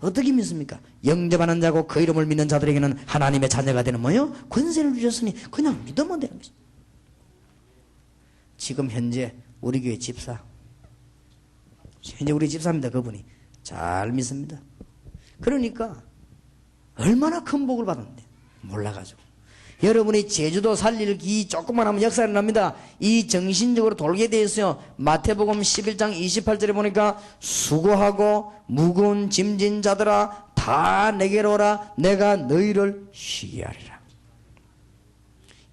어떻게 믿습니까? 영접하는 자고 그 이름을 믿는 자들에게는 하나님의 자녀가 되는 뭐요? 권세를 주셨으니 그냥 믿으면 되는 것입니다. 지금 현재 우리 교회 집사, 현재 우리 집사입니다. 그분이 잘 믿습니다. 그러니까 얼마나 큰 복을 받았는데 몰라가지고 여러분이 제주도 살릴 기 조금만 하면 역사가 납니다. 이 정신적으로 돌게 되어 있어요. 마태복음 11장 28절에 보니까 수고하고 무거운 짐진 자들아 다 내게로 오라 내가 너희를 쉬게 하리라.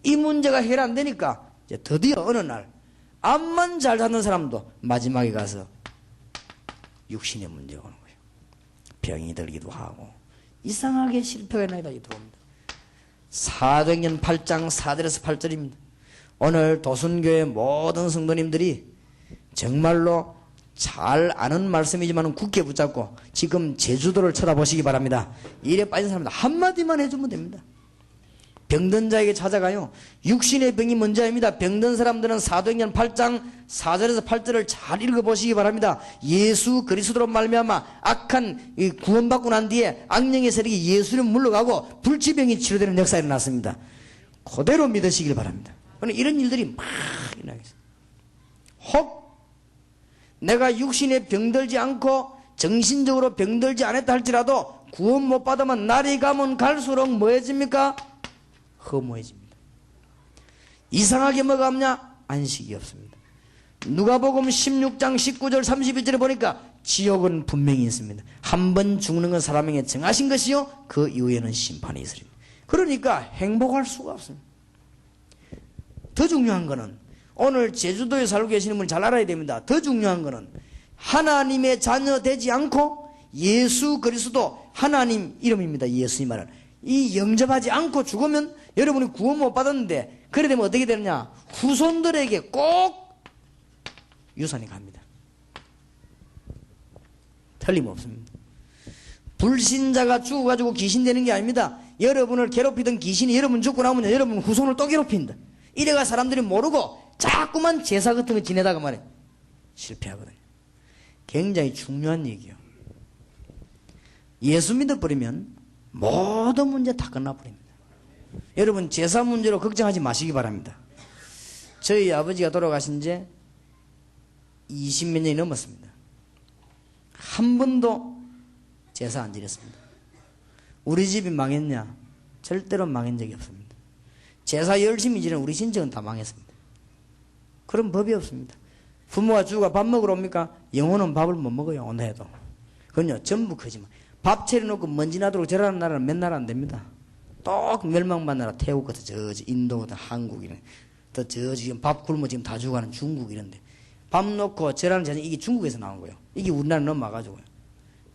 이 문제가 해결 안 되니까 이제 드디어 어느 날 암만 잘 사는 사람도 마지막에 가서 육신의 문제가 오는 거예요. 병이 들기도 하고 이상하게 실패가 나이다 들어옵니다. 사도행전 8장 4절에서 8절입니다. 오늘 도순교회 모든 성도님들이 정말로 잘 아는 말씀이지만 굳게 붙잡고 지금 제주도를 쳐다보시기 바랍니다. 일에 빠진 사람들 한마디만 해주면 됩니다. 병든 자에게 찾아가요. 육신의 병이 먼저입니다. 병든 사람들은 사도행전 8장 4절에서 8절을 잘 읽어보시기 바랍니다. 예수 그리스도로 말미암아 악한 구원받고 난 뒤에 악령의 세력이 예수를 물러가고 불치병이 치료되는 역사가 일어났습니다. 그대로 믿으시길 바랍니다. 이런 일들이 막 일어나겠습니다. 혹 내가 육신에 병들지 않고 정신적으로 병들지 않았다 할지라도 구원 못 받으면 날이 가면 갈수록 뭐해집니까? 허무해집니다. 이상하게 뭐가 없냐? 안식이 없습니다. 누가복음 16장 19절 31절에 보니까 지옥은 분명히 있습니다. 한 번 죽는 건 사람에게 정하신 것이요 그 이후에는 심판이 있으리라. 그러니까 행복할 수가 없습니다. 더 중요한 거는 오늘 제주도에 살고 계시는 분이 잘 알아야 됩니다. 더 중요한 거는 하나님의 자녀 되지 않고 예수 그리스도 하나님 이름입니다. 예수님 말은 이 영접하지 않고 죽으면 여러분이 구원 못 받았는데 그래 되면 어떻게 되느냐? 후손들에게 꼭 유산이 갑니다. 틀림없습니다. 불신자가 죽어가지고 귀신 되는 게 아닙니다. 여러분을 괴롭히던 귀신이 여러분 죽고 나면 여러분 후손을 또 괴롭힌다. 이래가 사람들이 모르고 자꾸만 제사 같은 거 지내다가 말이에요. 실패하거든요. 굉장히 중요한 얘기예요. 예수 믿어버리면 모든 문제 다 끝나버립니다. 여러분 제사 문제로 걱정하지 마시기 바랍니다. 저희 아버지가 돌아가신 지 20몇 년이 넘었습니다. 한 번도 제사 안 지냈습니다. 우리 집이 망했냐? 절대로 망한 적이 없습니다. 제사 열심히 지내는 우리 친척은 다 망했습니다. 그런 법이 없습니다. 부모가 죽어 밥 먹으러 옵니까? 영혼은 밥을 못 먹어요. 오늘 해도. 그건요 전부 거짓말. 밥 차려놓고 먼지 나도록 절하는 나라는 몇 나라 안 됩니다. 똑 멸망만 나라 태국부터 저지 인도부터 한국 이런 또 지금 밥 굶어 지금 다 죽어가는 중국 이런데 밥 놓고 절하는 자는 이게 중국에서 나온 거예요. 이게 우리나라 넘어와가지고요.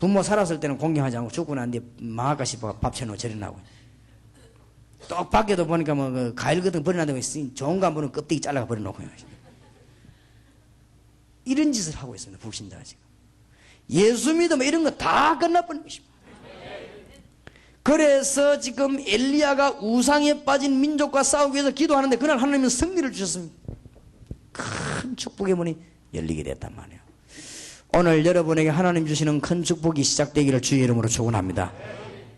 부모 살았을 때는 공경하지 않고 죽고 난 뒤에 망할까 싶어 밥 차려놓고 절해나고 똑 밖에도 보니까 뭐 그 과일 같은 거 버려놔도 좋은 거 안 보면 껍데기 잘라가 버려놓고요. 이런 짓을 하고 있습니다. 불신자가 지금. 예수 믿으면 이런 거 다 끝나버린 것입니다. 그래서 지금 엘리야가 우상에 빠진 민족과 싸우기 위해서 기도하는데 그날 하나님은 승리를 주셨습니다. 큰 축복의 문이 열리게 됐단 말이에요. 오늘 여러분에게 하나님 주시는 큰 축복이 시작되기를 주의 이름으로 축원합니다.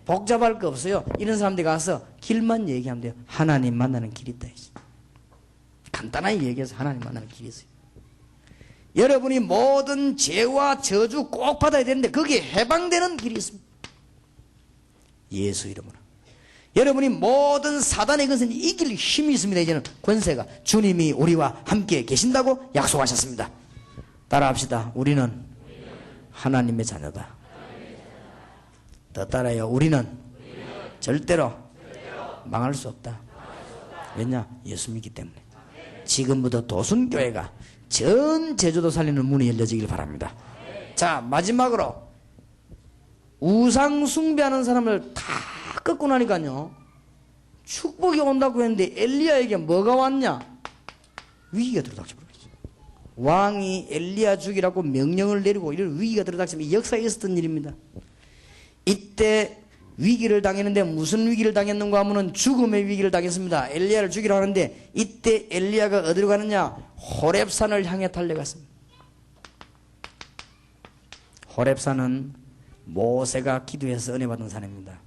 복잡할 거 없어요. 이런 사람들이 가서 길만 얘기하면 돼요. 하나님 만나는 길이 있다. 간단하게 얘기해서 하나님 만나는 길이 있어요. 여러분이 모든 죄와 저주 꼭 받아야 되는데 거기에 해방되는 길이 있습니다. 예수 이름으로. 여러분이 모든 사단의 것은 이길 힘이 있습니다. 이제는 권세가 주님이 우리와 함께 계신다고 약속하셨습니다. 따라합시다. 우리는 하나님의 자녀다. 더 따라요. 우리는 절대로 망할 수 없다. 왜냐? 예수 믿기 때문에. 지금부터 도순교회가 전 제주도 살리는 문이 열려지길 바랍니다. 자, 마지막으로 우상 숭배하는 사람을 다 꺾고 나니까요 축복이 온다고 했는데 엘리야에게 뭐가 왔냐? 위기가 들어닥쳐버렸어요. 왕이 엘리야 죽이라고 명령을 내리고 이런 위기가 들어닥치면 이 역사에 있었던 일입니다. 이때 위기를 당했는데 무슨 위기를 당했는가 하면 죽음의 위기를 당했습니다. 엘리야를 죽이려 하는데 이때 엘리야가 어디로 가느냐? 호렙산을 향해 달려갔습니다. 호렙산은 모세가 기도해서 은혜 받은 산입니다.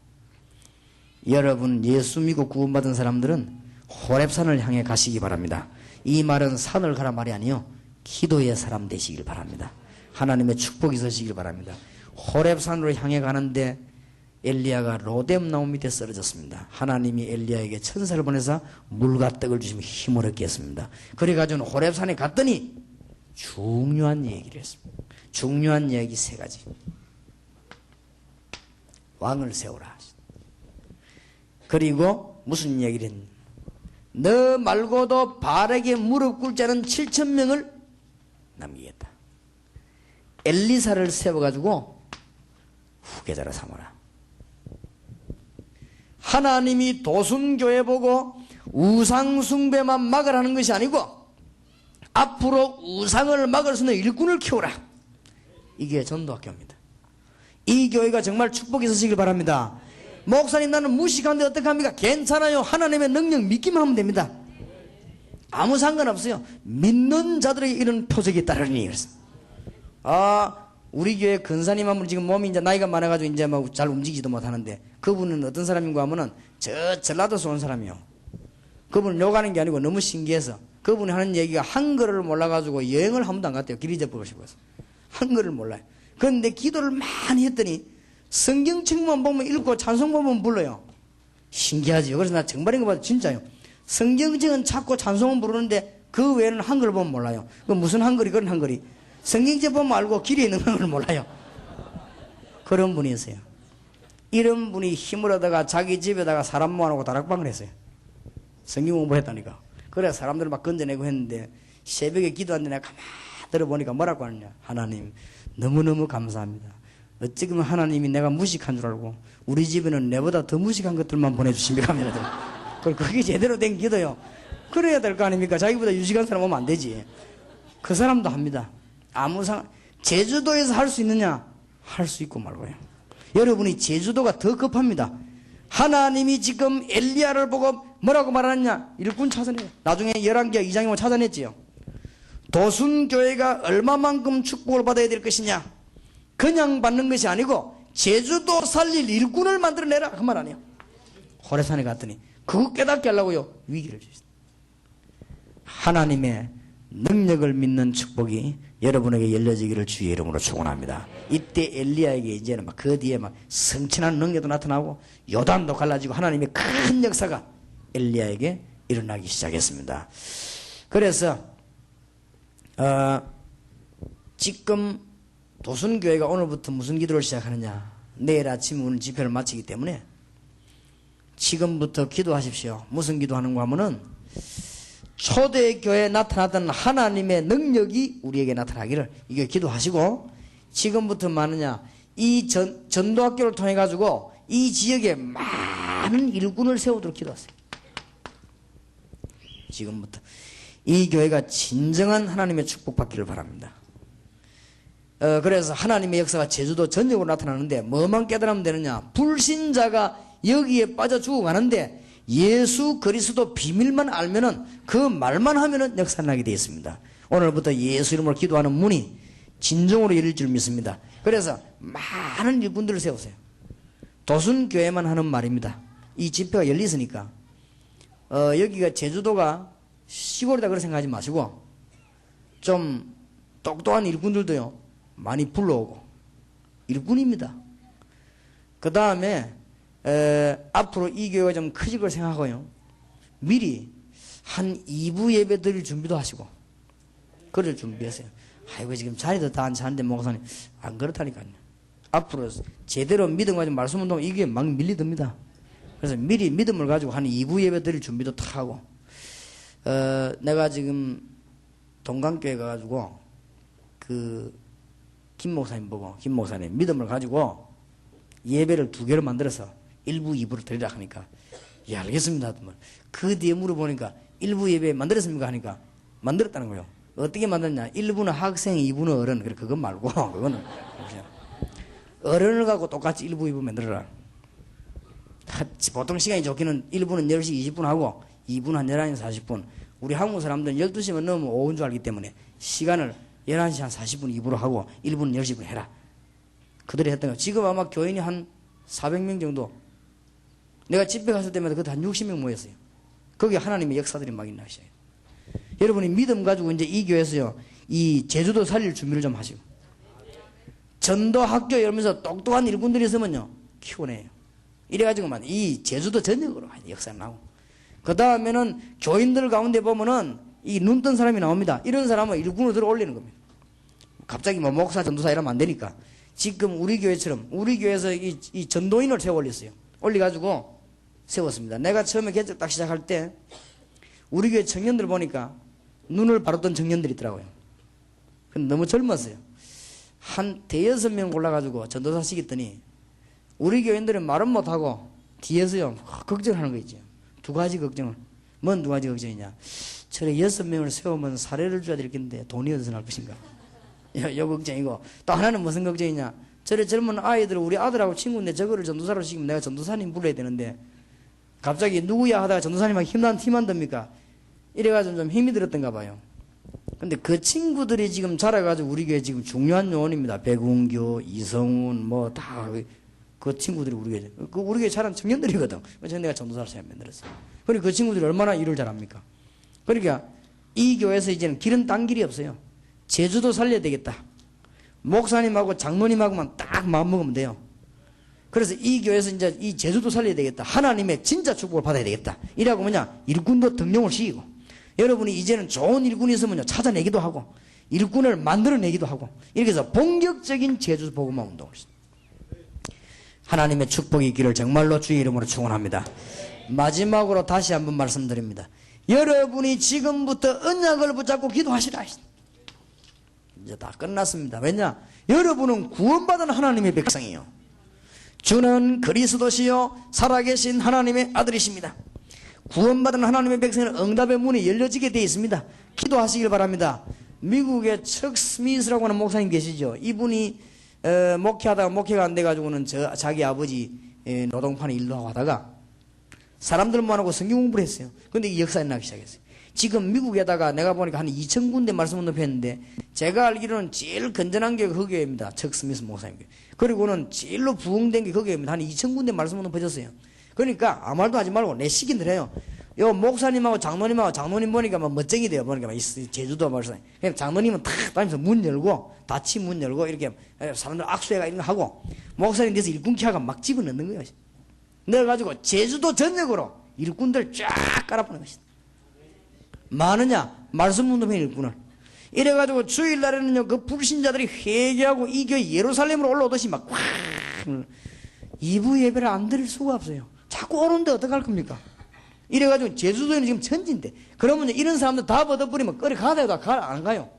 여러분 예수 믿고 구원받은 사람들은 호렙산을 향해 가시기 바랍니다. 이 말은 산을 가라 말이 아니요 기도의 사람 되시길 바랍니다. 하나님의 축복이 있으시길 바랍니다. 호렙산으로 향해 가는데 엘리야가 로뎀 나무 밑에 쓰러졌습니다. 하나님이 엘리야에게 천사를 보내서 물과 떡을 주시며 힘을 얻게 했습니다. 그래가지고 호렙산에 갔더니 중요한 얘기를 했습니다. 중요한 얘기 세 가지. 왕을 세우라. 그리고 무슨 얘기를 했냐? 너 말고도 바르게 무릎 꿇지 않은 7,000명을 남기겠다. 엘리사를 세워가지고 후계자로 삼아라. 하나님이 도순교회 보고 우상숭배만 막으라는 것이 아니고 앞으로 우상을 막을 수 있는 일꾼을 키워라. 이게 전도학교입니다. 이 교회가 정말 축복이 있으시길 바랍니다. 목사님 나는 무식한데 어떡합니까? 괜찮아요. 하나님의 능력 믿기만 하면 됩니다. 아무 상관없어요. 믿는 자들에게 이런 표적이 따르니. 그래서 우리 교회 근사님 한 분 지금 몸이 이제 나이가 많아가지고 이제 뭐 잘 움직이지도 못하는데 그분은 어떤 사람인가 하면은 저 전라도에서 온 사람이요. 그분은 욕하는 게 아니고 너무 신기해서 그분이 하는 얘기가 한글을 몰라가지고 여행을 한 번도 안 갔대요. 길 잊어버리고 싶어서. 한글을 몰라요. 그런데 기도를 많이 했더니 성경책만 보면 읽고 찬송 보면 불러요. 신기하지요. 그래서 나 정말인 거 봐도 진짜요. 성경책은 찾고 찬송은 부르는데 그 외에는 한글을 보면 몰라요. 그 무슨 한글이 그런 한글이. 성경책 보면 알고 길에 있는 한글을 몰라요. 그런 분이었어요. 이런 분이 힘을 얻다가 자기 집에다가 사람 모아놓고 다락방을 했어요. 성경 공부를 했다니까. 그래 사람들 막 건져내고 했는데 새벽에 기도하는데 내가 가만히 들어보니까 뭐라고 하느냐. 하나님 너무너무 감사합니다. 어찌 보면 하나님이 내가 무식한 줄 알고 우리 집에는 내보다 더 무식한 것들만 보내주십니까? 하면서 그게 제대로 된 기도요. 그래야 될 거 아닙니까? 자기보다 유식한 사람 오면 안 되지. 그 사람도 합니다. 제주도에서 할 수 있느냐? 할 수 있고 말고요. 여러분이 제주도가 더 급합니다. 하나님이 지금 엘리야를 보고 뭐라고 말하느냐? 일꾼 찾아내요. 나중에 11개 2장에 뭐 찾아냈지요. 도순교회가 얼마만큼 축복을 받아야 될 것이냐? 그냥 받는 것이 아니고 제주도 살릴 일꾼을 만들어내라 그 말 아니에요. 호래산에 갔더니 그거 깨닫게 하려고요 위기를 주셨어요. 하나님의 능력을 믿는 축복이 여러분에게 열려지기를 주의 이름으로 축원합니다. 이때 엘리야에게 이제는 막 그 뒤에 막 성천한 능력도 나타나고 요단도 갈라지고 하나님의 큰 역사가 엘리야에게 일어나기 시작했습니다. 그래서 지금 도순교회가 오늘부터 무슨 기도를 시작하느냐. 내일 아침 오늘 집회를 마치기 때문에 지금부터 기도하십시오. 무슨 기도하는가 하면은 초대교회에 나타났던 하나님의 능력이 우리에게 나타나기를 이게 기도하시고 지금부터 뭐하느냐. 이 전도학교를 통해 가지고 이 지역에 많은 일꾼을 세우도록 기도하세요. 지금부터 이 교회가 진정한 하나님의 축복받기를 바랍니다. 그래서 하나님의 역사가 제주도 전역으로 나타나는데 뭐만 깨달으면 되느냐. 불신자가 여기에 빠져 죽어가는데 예수 그리스도 비밀만 알면은 그 말만 하면은 역사가 나게 되어 있습니다. 오늘부터 예수 이름으로 기도하는 문이 진정으로 열릴 줄 믿습니다. 그래서 많은 일꾼들을 세우세요. 도순교회만 하는 말입니다. 이 집회가 열리으니까 여기가 제주도가 시골이다 그렇게 생각하지 마시고 좀 똑똑한 일꾼들도요 많이 불러오고 일꾼입니다. 그 다음에 앞으로 이 교회가 좀 커질 걸 생각하고요 미리 한 2부 예배 드릴 준비도 하시고 그럴 준비하세요. 아이고 지금 자리도 다 안 차는데 목사님 안 그렇다니까요. 앞으로 제대로 믿음 가지고 말씀 운동하면 이게 막 밀리듭니다. 그래서 미리 믿음을 가지고 한 2부 예배 드릴 준비도 다 하고 내가 지금 동강교회 가가지고 김 목사님 보고 김 목사님 믿음을 가지고 예배를 2개로 만들어서 1부 2부를 드리라 하니까 예 알겠습니다 하더만 그 뒤에 물어보니까 1부 예배 만들었습니까 하니까 만들었다는 거예요. 어떻게 만들었냐. 1부는 학생 2부는 어른. 그래 그건 말고 그거는 어른을 갖고 똑같이 1부 2부 만들어라. 보통 시간이 좋기는 1부는 10시 20분 하고 2부는 한 11시 40분. 우리 한국 사람들은 12시만 넘으면 오후인 줄 알기 때문에 시간을 11시 한 40분 2부로 하고 1부는 10시 해라. 그들이 했던 거. 지금 아마 교인이 한 400명 정도. 내가 집회 갔을 때마다 그때 한 60명 모였어요. 거기 하나님의 역사들이 막 있나 하셔요. 여러분이 믿음 가지고 이제 이 교회에서요, 이 제주도 살릴 준비를 좀 하시고. 전도 학교 열면서 똑똑한 일꾼들이 있으면요, 키워내요. 이래가지고만 이 제주도 전역으로 역사가 나오고. 그 다음에는 교인들 가운데 보면은 이 눈 뜬 사람이 나옵니다. 이런 사람은 일꾼으로 들어 올리는 겁니다. 갑자기 뭐 목사, 전도사 이러면 안 되니까. 지금 우리 교회처럼, 우리 교회에서 이 전도인을 세워 올렸어요. 올려가지고 세웠습니다. 내가 처음에 개척 딱 시작할 때, 우리 교회 청년들 보니까 눈을 바로 뜬 청년들이 있더라고요. 근데 너무 젊었어요. 한 대여섯 명 골라가지고 전도사 시켰더니 우리 교인들은 말은 못하고 뒤에서요 걱정하는 거 있죠. 두 가지 걱정을. 뭔 두 가지 걱정이냐. 저래 6명을 세우면 사례를 줘야 될 텐데 돈이 어디서 날 것인가. 요 걱정이고, 또 하나는 무슨 걱정이냐. 저래 젊은 아이들, 우리 아들하고 친구인데 저거를 전도사로 시키면 내가 전도사님 불러야 되는데 갑자기 누구야 하다가 전도사님하고 힘 안 듭니까? 이래가지고 좀 힘이 들었던가 봐요. 근데 그 친구들이 지금 자라가지고 우리 교회 지금 중요한 요원입니다. 백운교, 이성훈, 뭐 다 그 친구들이 우리 교회, 우리 교회 자란 청년들이거든. 그래서 내가 전도사를 잘 만들었어요. 그리고 그 친구들이 얼마나 일을 잘합니까? 그러니까 이 교회에서 이제는 길은 딴 길이 없어요. 제주도 살려야 되겠다. 목사님하고 장로님하고만 딱 마음먹으면 돼요. 그래서 이 교회에서 이제 이 제주도 살려야 되겠다. 하나님의 진짜 축복을 받아야 되겠다. 이라고 뭐냐? 일꾼도 등용을 시키고, 여러분이 이제는 좋은 일꾼이 있으면요 찾아내기도 하고 일꾼을 만들어내기도 하고, 이렇게 해서 본격적인 제주 복음화 운동을 했습니다. 하나님의 축복이 있기를 정말로 주의 이름으로 축원합니다. 마지막으로 다시 한번 말씀드립니다. 여러분이 지금부터 언약을 붙잡고 기도하시라. 이제 다 끝났습니다. 왜냐? 여러분은 구원받은 하나님의 백성이요, 주는 그리스도시요 살아계신 하나님의 아들이십니다. 구원받은 하나님의 백성은 응답의 문이 열려지게 되어 있습니다. 기도하시길 바랍니다. 미국의 척 스미스라고 하는 목사님 계시죠. 이분이 목회하다가 목회가 안 돼가지고는 자기 아버지 노동판에 일도 하고 하다가 사람들만 하고 성경 공부를 했어요. 근데 이 역사에 나기 시작했어요. 지금 미국에다가 내가 보니까 한 2,000군데 말씀을 높였는데, 제가 알기로는 제일 건전한 게 그 교회입니다. 척 스미스 목사님 교회. 그리고는 제일로 부흥된 게 그 교회입니다. 한 2,000군데 말씀을 높여줬어요. 그러니까 아무 말도 하지 말고 내 시킨들 해요. 요 목사님하고 장로님 보니까 막 멋쟁이 돼요. 보니까 막 제주도 말씀. 그냥 장로님은 탁 다니면서 문 열고, 닫히 문 열고, 이렇게 사람들 악수해가 이런 거 하고, 목사님 돼서 일꾼키하가 막 집어넣는 거예요. 넣어가지고 제주도 전역으로 일꾼들 쫙 깔아보는 것이다. 많으냐? 말씀 운동회 일꾼을. 이래가지고 주일날에는요, 그 불신자들이 회개하고 이 교회 예루살렘으로 올라오듯이 막 꽉, 2부 예배를 안 드릴 수가 없어요. 자꾸 오는데 어떡할 겁니까? 이래가지고 제주도에는 지금 천지인데, 그러면 이런 사람들 답 얻어버리면 꺼리 가야 돼도 안 가요.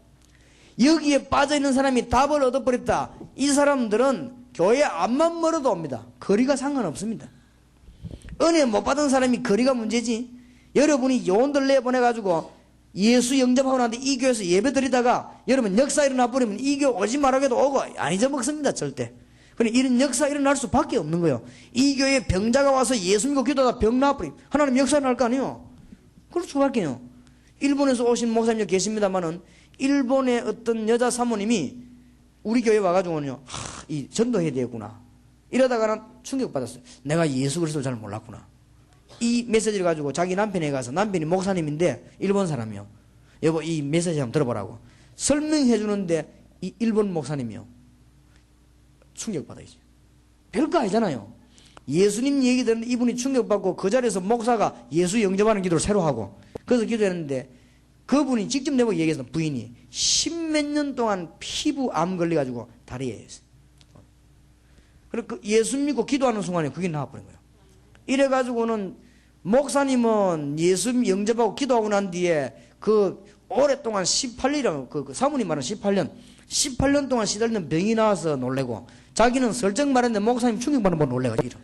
여기에 빠져있는 사람이 답을 얻어버렸다. 이 사람들은 교회 앞만 멀어도 옵니다. 거리가 상관없습니다. 은혜 못 받은 사람이 거리가 문제지. 여러분이 요원들 내보내가지고 예수 영접하고 나는데 이 교회에서 예배 드리다가 여러분 역사 일어나 버리면 이 교회 오지 말라고 오고 안 잊어먹습니다. 절대. 그러니까 이런 역사 일어날 수밖에 없는 거예요. 이 교회에 병자가 와서 예수 믿고 기도하다 병 나와버리면 하나님 역사 일어날 거 아니에요. 그럴 수밖에요. 일본에서 오신 목사님 계십니다만은, 일본의 어떤 여자 사모님이 우리 교회 와가지고는요, 이 전도해야 되겠구나 이러다가는 충격받았어요. 내가 예수 그리스도를 잘 몰랐구나. 이 메시지를 가지고 자기 남편에 가서, 남편이 목사님인데 일본 사람이요, 여보 이 메시지 한번 들어보라고 설명해 주는데 이 일본 목사님이요 충격받아야지. 별거 아니잖아요. 예수님 얘기 듣는데 이분이 충격받고 그 자리에서 목사가 예수 영접하는 기도를 새로 하고, 그래서 기도했는데 그분이 직접 내보고 얘기해서 부인이 10몇 년 동안 피부암 걸려가지고 다리에 있어요. 그리고 그 예수 믿고 기도하는 순간에 그게 나와버린 거예요. 이래가지고는 목사님은 예수 영접하고 기도하고 난 뒤에 그 오랫동안 18년이라고 그 사모님 말은 18년 동안 시달리는 병이 나와서 놀래고, 자기는 설정 말했는데 목사님 충격받는 거 놀래가지고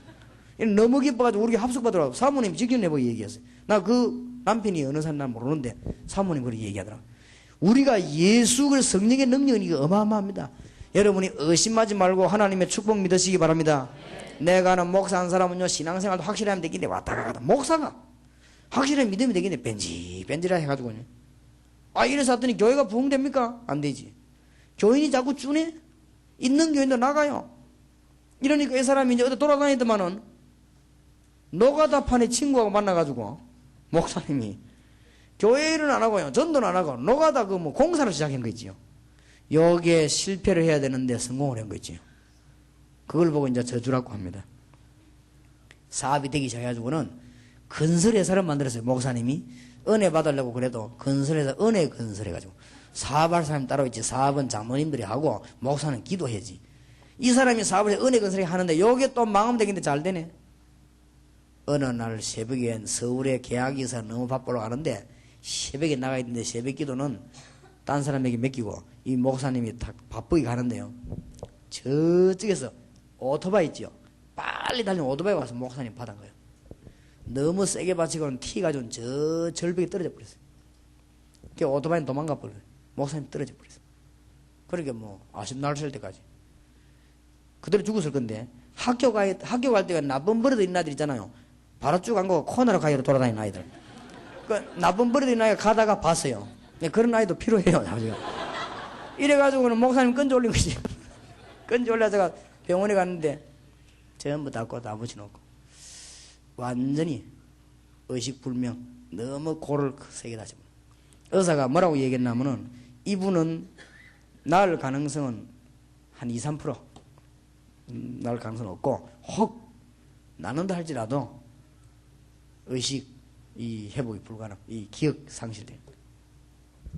너무 기뻐가지고 우리 합숙받으라고 사모님 직접 내보고 얘기했어요. 나 그 남편이 어느 사람 난 모르는데 사모님 그렇게 얘기하더라. 우리가 예수 그 성령의 능력은 이거 어마어마합니다. 여러분이 의심하지 말고 하나님의 축복 믿으시기 바랍니다. 내가 아는 목사 한 사람은요, 신앙생활도 확실히 하면 되겠네. 왔다 갔다 목사가 확실히 믿으면 되겠네. 벤지라 해가지고요. 이래서 했더니 교회가 부흥됩니까? 안 되지. 교인이 자꾸 쭈네? 있는 교인도 나가요. 이러니까 이 사람이 이제 어디 돌아다니더만은 노가다판에 친구하고 만나가지고 목사님이 교회 일은 안 하고요, 전도는 안 하고 노가다 그 뭐 공사를 시작한 거 있지요. 여기에 실패를 해야 되는데 성공을 한 거 있지요. 그걸 보고 이제 저주라고 합니다. 사업이 되기 시작해가지고는 건설회사를 만들었어요. 목사님이 은혜 받으려고 그래도 건설회사, 은혜 건설해가지고 사업할 사람이 따로 있지. 사업은 장로님들이 하고 목사는 기도해야지. 이 사람이 사업을 은혜 건설해 하는데 요게 또 망하면 되겠는데 잘 되네. 어느 날 새벽에 서울에 계약이 있어 너무 바쁘러 가는데 새벽에 나가 있는데 새벽 기도는 딴 사람에게 맡기고 이 목사님이 다 바쁘게 가는데요. 저쪽에서 오토바이 있지요. 빨리 달리는 오토바이 와서 목사님 받은 거예요. 너무 세게 받치고는 튀가지고 저 절벽에 떨어져 버렸어요. 그 오토바이는 도망가 버려요. 목사님 떨어져 버렸어요. 그러니까 뭐 아쉽 날쓸 때까지 그대로 죽었을 건데 학교 갈 때가 나쁜 버릇 있는 아이들 있잖아요. 바로 쭉 안 가고 코너로 가기로 돌아다니는 아이들. 그 나쁜 버릇 있는 아이가 가다가 봤어요. 그런 아이도 필요해요. 나중에. 이래가지고는 목사님 끈져 올린 거지. 끈져 올려서 병원에 갔는데 전부 다 붙여놓고 완전히 의식불명, 너무 고를 세게 다쳐. 의사가 뭐라고 얘기했냐면은 이분은 나을 가능성은 한 2, 3% 나을 가능성은 없고 혹 나눈다 할지라도 의식 이 회복이 불가능, 이 기억 상실돼요.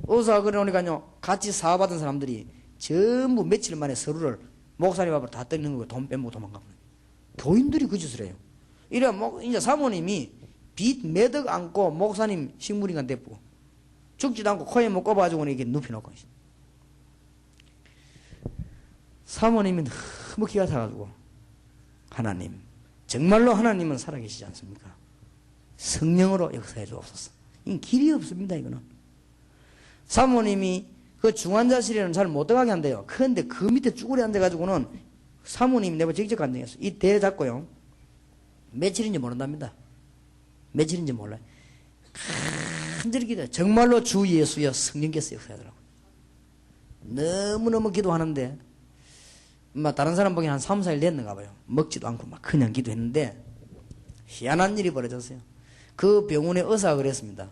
의사가 그러니까요 같이 사업하던 사람들이 전부 며칠 만에 서로를 목사님 앞으로 다 때리는 거고 돈 빼먹고 도망가버려요. 교인들이 그 짓을 해요. 이래 이제 사모님이 빚 매덕 안고 목사님 식물인간 대고 죽지도 않고 코에 못 꼽아가지고 이렇게 눕혀놓고 있어요. 사모님이 너무 기가 차가지고 하나님 정말로 하나님은 살아계시지 않습니까? 성령으로 역사해 주옵소서. 이 길이 없습니다. 이거는 사모님이 그 중환자실에는 잘 못 들어가게 한대요. 그런데 그 밑에 쭈그리 앉아가지고는 사모님이 내가 직접 간증했어. 이 대 잡고요. 며칠인지 모른답니다. 며칠인지 몰라요. 간절히 기도해. 정말로 주 예수여 성령께서 역사하더라고요. 너무너무 기도하는데 막 다른 사람 보기엔 한 3, 4일 됐는가 봐요. 먹지도 않고 막 그냥 기도했는데 희한한 일이 벌어졌어요. 그 병원의 의사가 그랬습니다.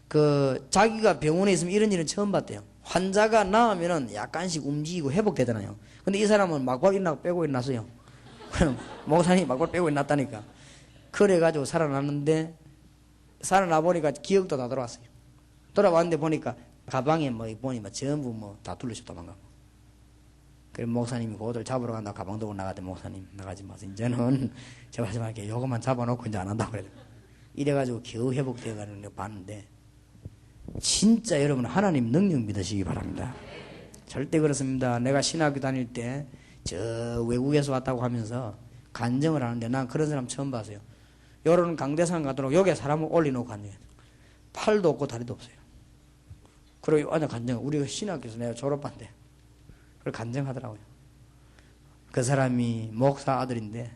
그 자기가 병원에 있으면 이런 일은 처음 봤대요. 환자가 나으면은 약간씩 움직이고 회복되잖아요. 근데 이 사람은 막발 일어나고 빼고 일어났어요. 그럼 목사님이 막발 빼고 일어났다니까. 그래가지고 살아났는데 살아나 보니까 기억도 다 돌아왔어요. 돌아왔는데 보니까 가방에 뭐 보니 전부 뭐 다 둘러서 도망가고. 그래 목사님이 그들 잡으러 간다 가방 들고 나가더니 목사님 나가지 마세요. 이제는 제발 이렇게 요것만 잡아놓고 이제 안 한다고 그래. 이래가지고 겨우 회복되어가는 걸 봤는데 진짜 여러분 하나님 능력 믿으시기 바랍니다. 절대 그렇습니다. 내가 신학교 다닐 때 저 외국에서 왔다고 하면서 간증을 하는데 난 그런 사람 처음 봤어요. 요런 강대상 가도록 여기에 사람을 올려놓고 간증해요. 팔도 없고 다리도 없어요. 그리고 완전 간증. 우리 신학교에서 내가 졸업한대. 그걸 간증하더라고요. 그 사람이 목사 아들인데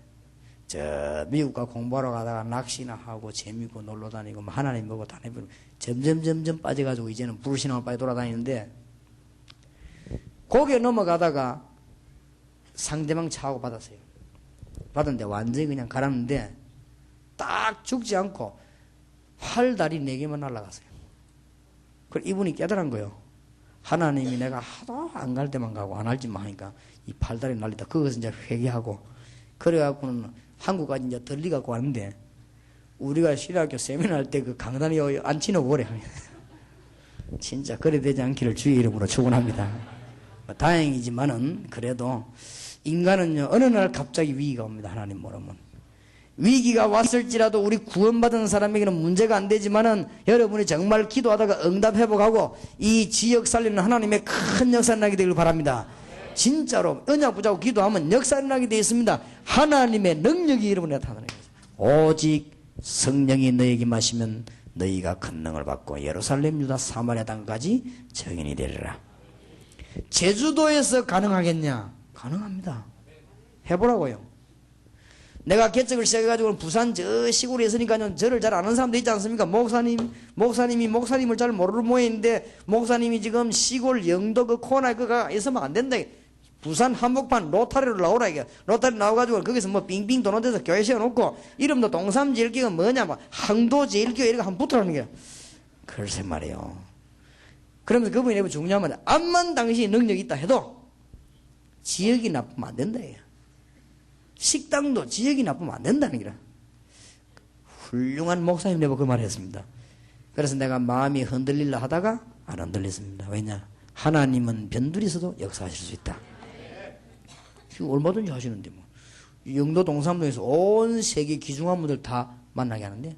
저 미국 가 공부하러 가다가 낚시나 하고 재미있고 놀러 다니고 뭐 하나님 보고 다니고 점점 빠져가지고 이제는 불신앙을 빠져 돌아다니는데 거기에 넘어가다가 상대방 차하고 받았어요. 받았는데 완전히 그냥 갈았는데 딱 죽지 않고 팔다리 4개만 날아갔어요. 그걸 이분이 깨달은 거예요. 하나님이 내가 하도 안 갈 때만 가고 안 할 짓만 하니까 이 팔다리 날리다 그것을 이제 회개하고 그래갖고는 한국까지 이제 들리갖고 왔는데 우리가 신학교 세미나 할 때 그 강단에 앉히놓고 그래. 진짜 그래 되지 않기를 주의 이름으로 축원합니다. 다행이지만은 그래도 인간은요 어느 날 갑자기 위기가 옵니다. 하나님 모르면 위기가 왔을지라도 우리 구원받은 사람에게는 문제가 안 되지만은 여러분이 정말 기도하다가 응답 회복하고 이 지역 살리는 하나님의 큰 역사 나게 되길 바랍니다. 진짜로 언약 붙잡고 기도하면 역사 나게 되어 있습니다. 하나님의 능력이 여러분에 나타나는 거예요. 오직 성령이 너에게 마시면 너희가 큰 능을 받고 예루살렘 유다 사마리아 땅까지 증인이 되리라. 제주도에서 가능하겠냐? 가능합니다. 해보라고요. 내가 개척을 시작해가지고 부산 저 시골에 있으니까요 저를 잘 아는 사람도 있지 않습니까? 목사님이 목사님을 잘 모르는 모양인데 목사님이 지금 시골 영도 그 코너에 그가 있으면 안 된다. 부산 한복판 로타리로 나오라 이게. 로타리 나와가지고 거기서 뭐 빙빙 도는 데서 교회 세워놓고 이름도 동삼제일교가 뭐냐 뭐 항도제일교회 이렇게 한번 붙으라는 게. 글쎄 말이에요. 그러면서 그분이 내가 중요하면 암만 당신이 능력이 있다 해도 지역이 나쁘면 안 된다 이게. 식당도 지역이 나쁘면 안 된다는 거라. 훌륭한 목사님 내가 그 말을 했습니다. 그래서 내가 마음이 흔들리려 하다가 안 흔들렸습니다. 왜냐? 하나님은 변두리에서도 역사하실 수 있다. 지금 얼마든지 하시는데 뭐 영도 동삼동에서 온 세계 귀중한 분들 다 만나게 하는데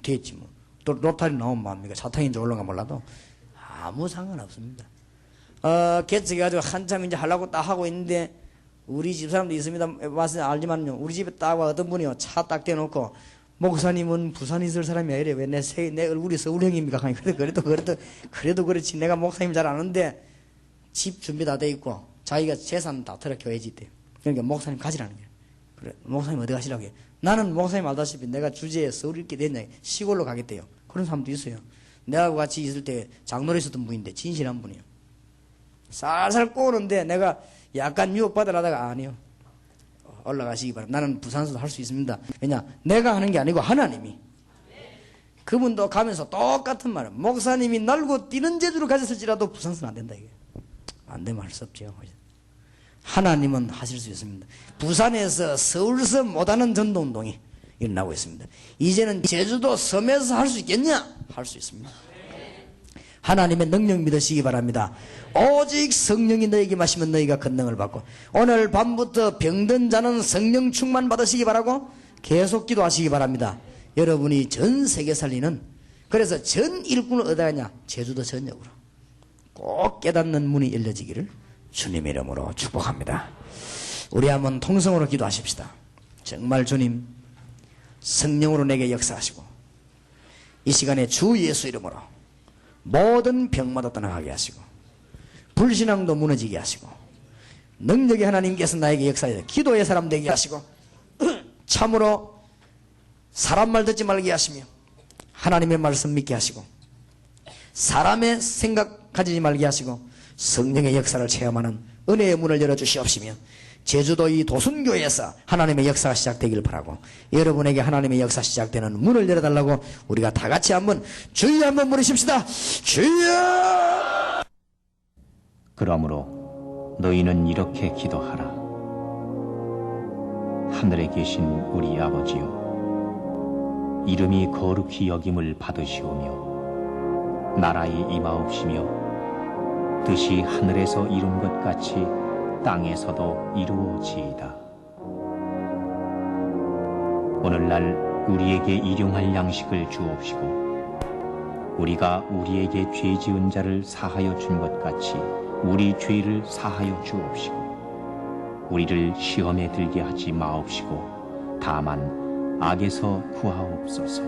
됐지 뭐. 또 로타리 나오면 뭐합니까? 사탕인지 올라가 몰라도 아무 상관없습니다. 개척해가지고 한참 이제 하려고 딱 하고 있는데 우리 집 사람도 있습니다. 와서 알지만요. 우리 집에 딱 와 어떤 분이요. 차 딱 대놓고 목사님은 부산에 있을 사람이 아니래. 왜 내 얼굴이 서울형입니까? 그래도 그렇지. 내가 목사님 잘 아는데 집 준비 다 돼 있고 자기가 재산 다 털어 교회 짓대. 그러니까 목사님 가지라는 거예요. 그래, 목사님 어디 가시라고 해요? 나는 목사님 알다시피 내가 주제에 서울 있게 됐냐 시골로 가겠대요. 그런 사람도 있어요. 내하고 같이 있을 때 장로에 있었던 분인데 진실한 분이에요. 살살 꼬는데 내가 약간 유혹받으려다가 아니요. 올라가시기 바랍니다. 나는 부산에서도 할 수 있습니다. 왜냐? 내가 하는 게 아니고 하나님이. 그분도 가면서 똑같은 말은 목사님이 날고 뛰는 재주를 가졌을지라도 부산에서는 안 된다 이게. 안 되면 할 수 없죠. 하나님은 하실 수 있습니다. 부산에서 서울서 못하는 전도운동이 일어나고 있습니다. 이제는 제주도 섬에서 할 수 있겠냐? 할 수 있습니다. 하나님의 능력 믿으시기 바랍니다. 오직 성령이 너에게 마시면 너희가 권능을 받고 오늘 밤부터 병든 자는 성령 충만 받으시기 바라고 계속 기도하시기 바랍니다. 여러분이 전 세계 살리는 그래서 전 일꾼을 어디다 가냐? 제주도 전역으로 꼭 깨닫는 문이 열려지기를 주님의 이름으로 축복합니다. 우리 한번 통성으로 기도하십시다. 정말 주님 성령으로 내게 역사하시고 이 시간에 주 예수 이름으로 모든 병마다 떠나가게 하시고 불신앙도 무너지게 하시고 능력의 하나님께서 나에게 역사해 기도의 사람 되게 하시고 참으로 사람 말 듣지 말게 하시며 하나님의 말씀 믿게 하시고 사람의 생각 가지지 말게 하시고 성령의 역사를 체험하는 은혜의 문을 열어주시옵시며 제주도 이 도순교회에서 하나님의 역사가 시작되길 바라고 여러분에게 하나님의 역사 시작되는 문을 열어달라고 우리가 다 같이 한번 주여 한번 부르십시다. 주여! 그러므로 너희는 이렇게 기도하라. 하늘에 계신 우리 아버지여, 이름이 거룩히 여김을 받으시오며 나라의 임하옵시며 뜻이 하늘에서 이룬 것 같이 땅에서도 이루어지이다. 오늘날 우리에게 일용할 양식을 주옵시고 우리가 우리에게 죄 지은 자를 사하여 준 것 같이 우리 죄를 사하여 주옵시고 우리를 시험에 들게 하지 마옵시고 다만 악에서 구하옵소서.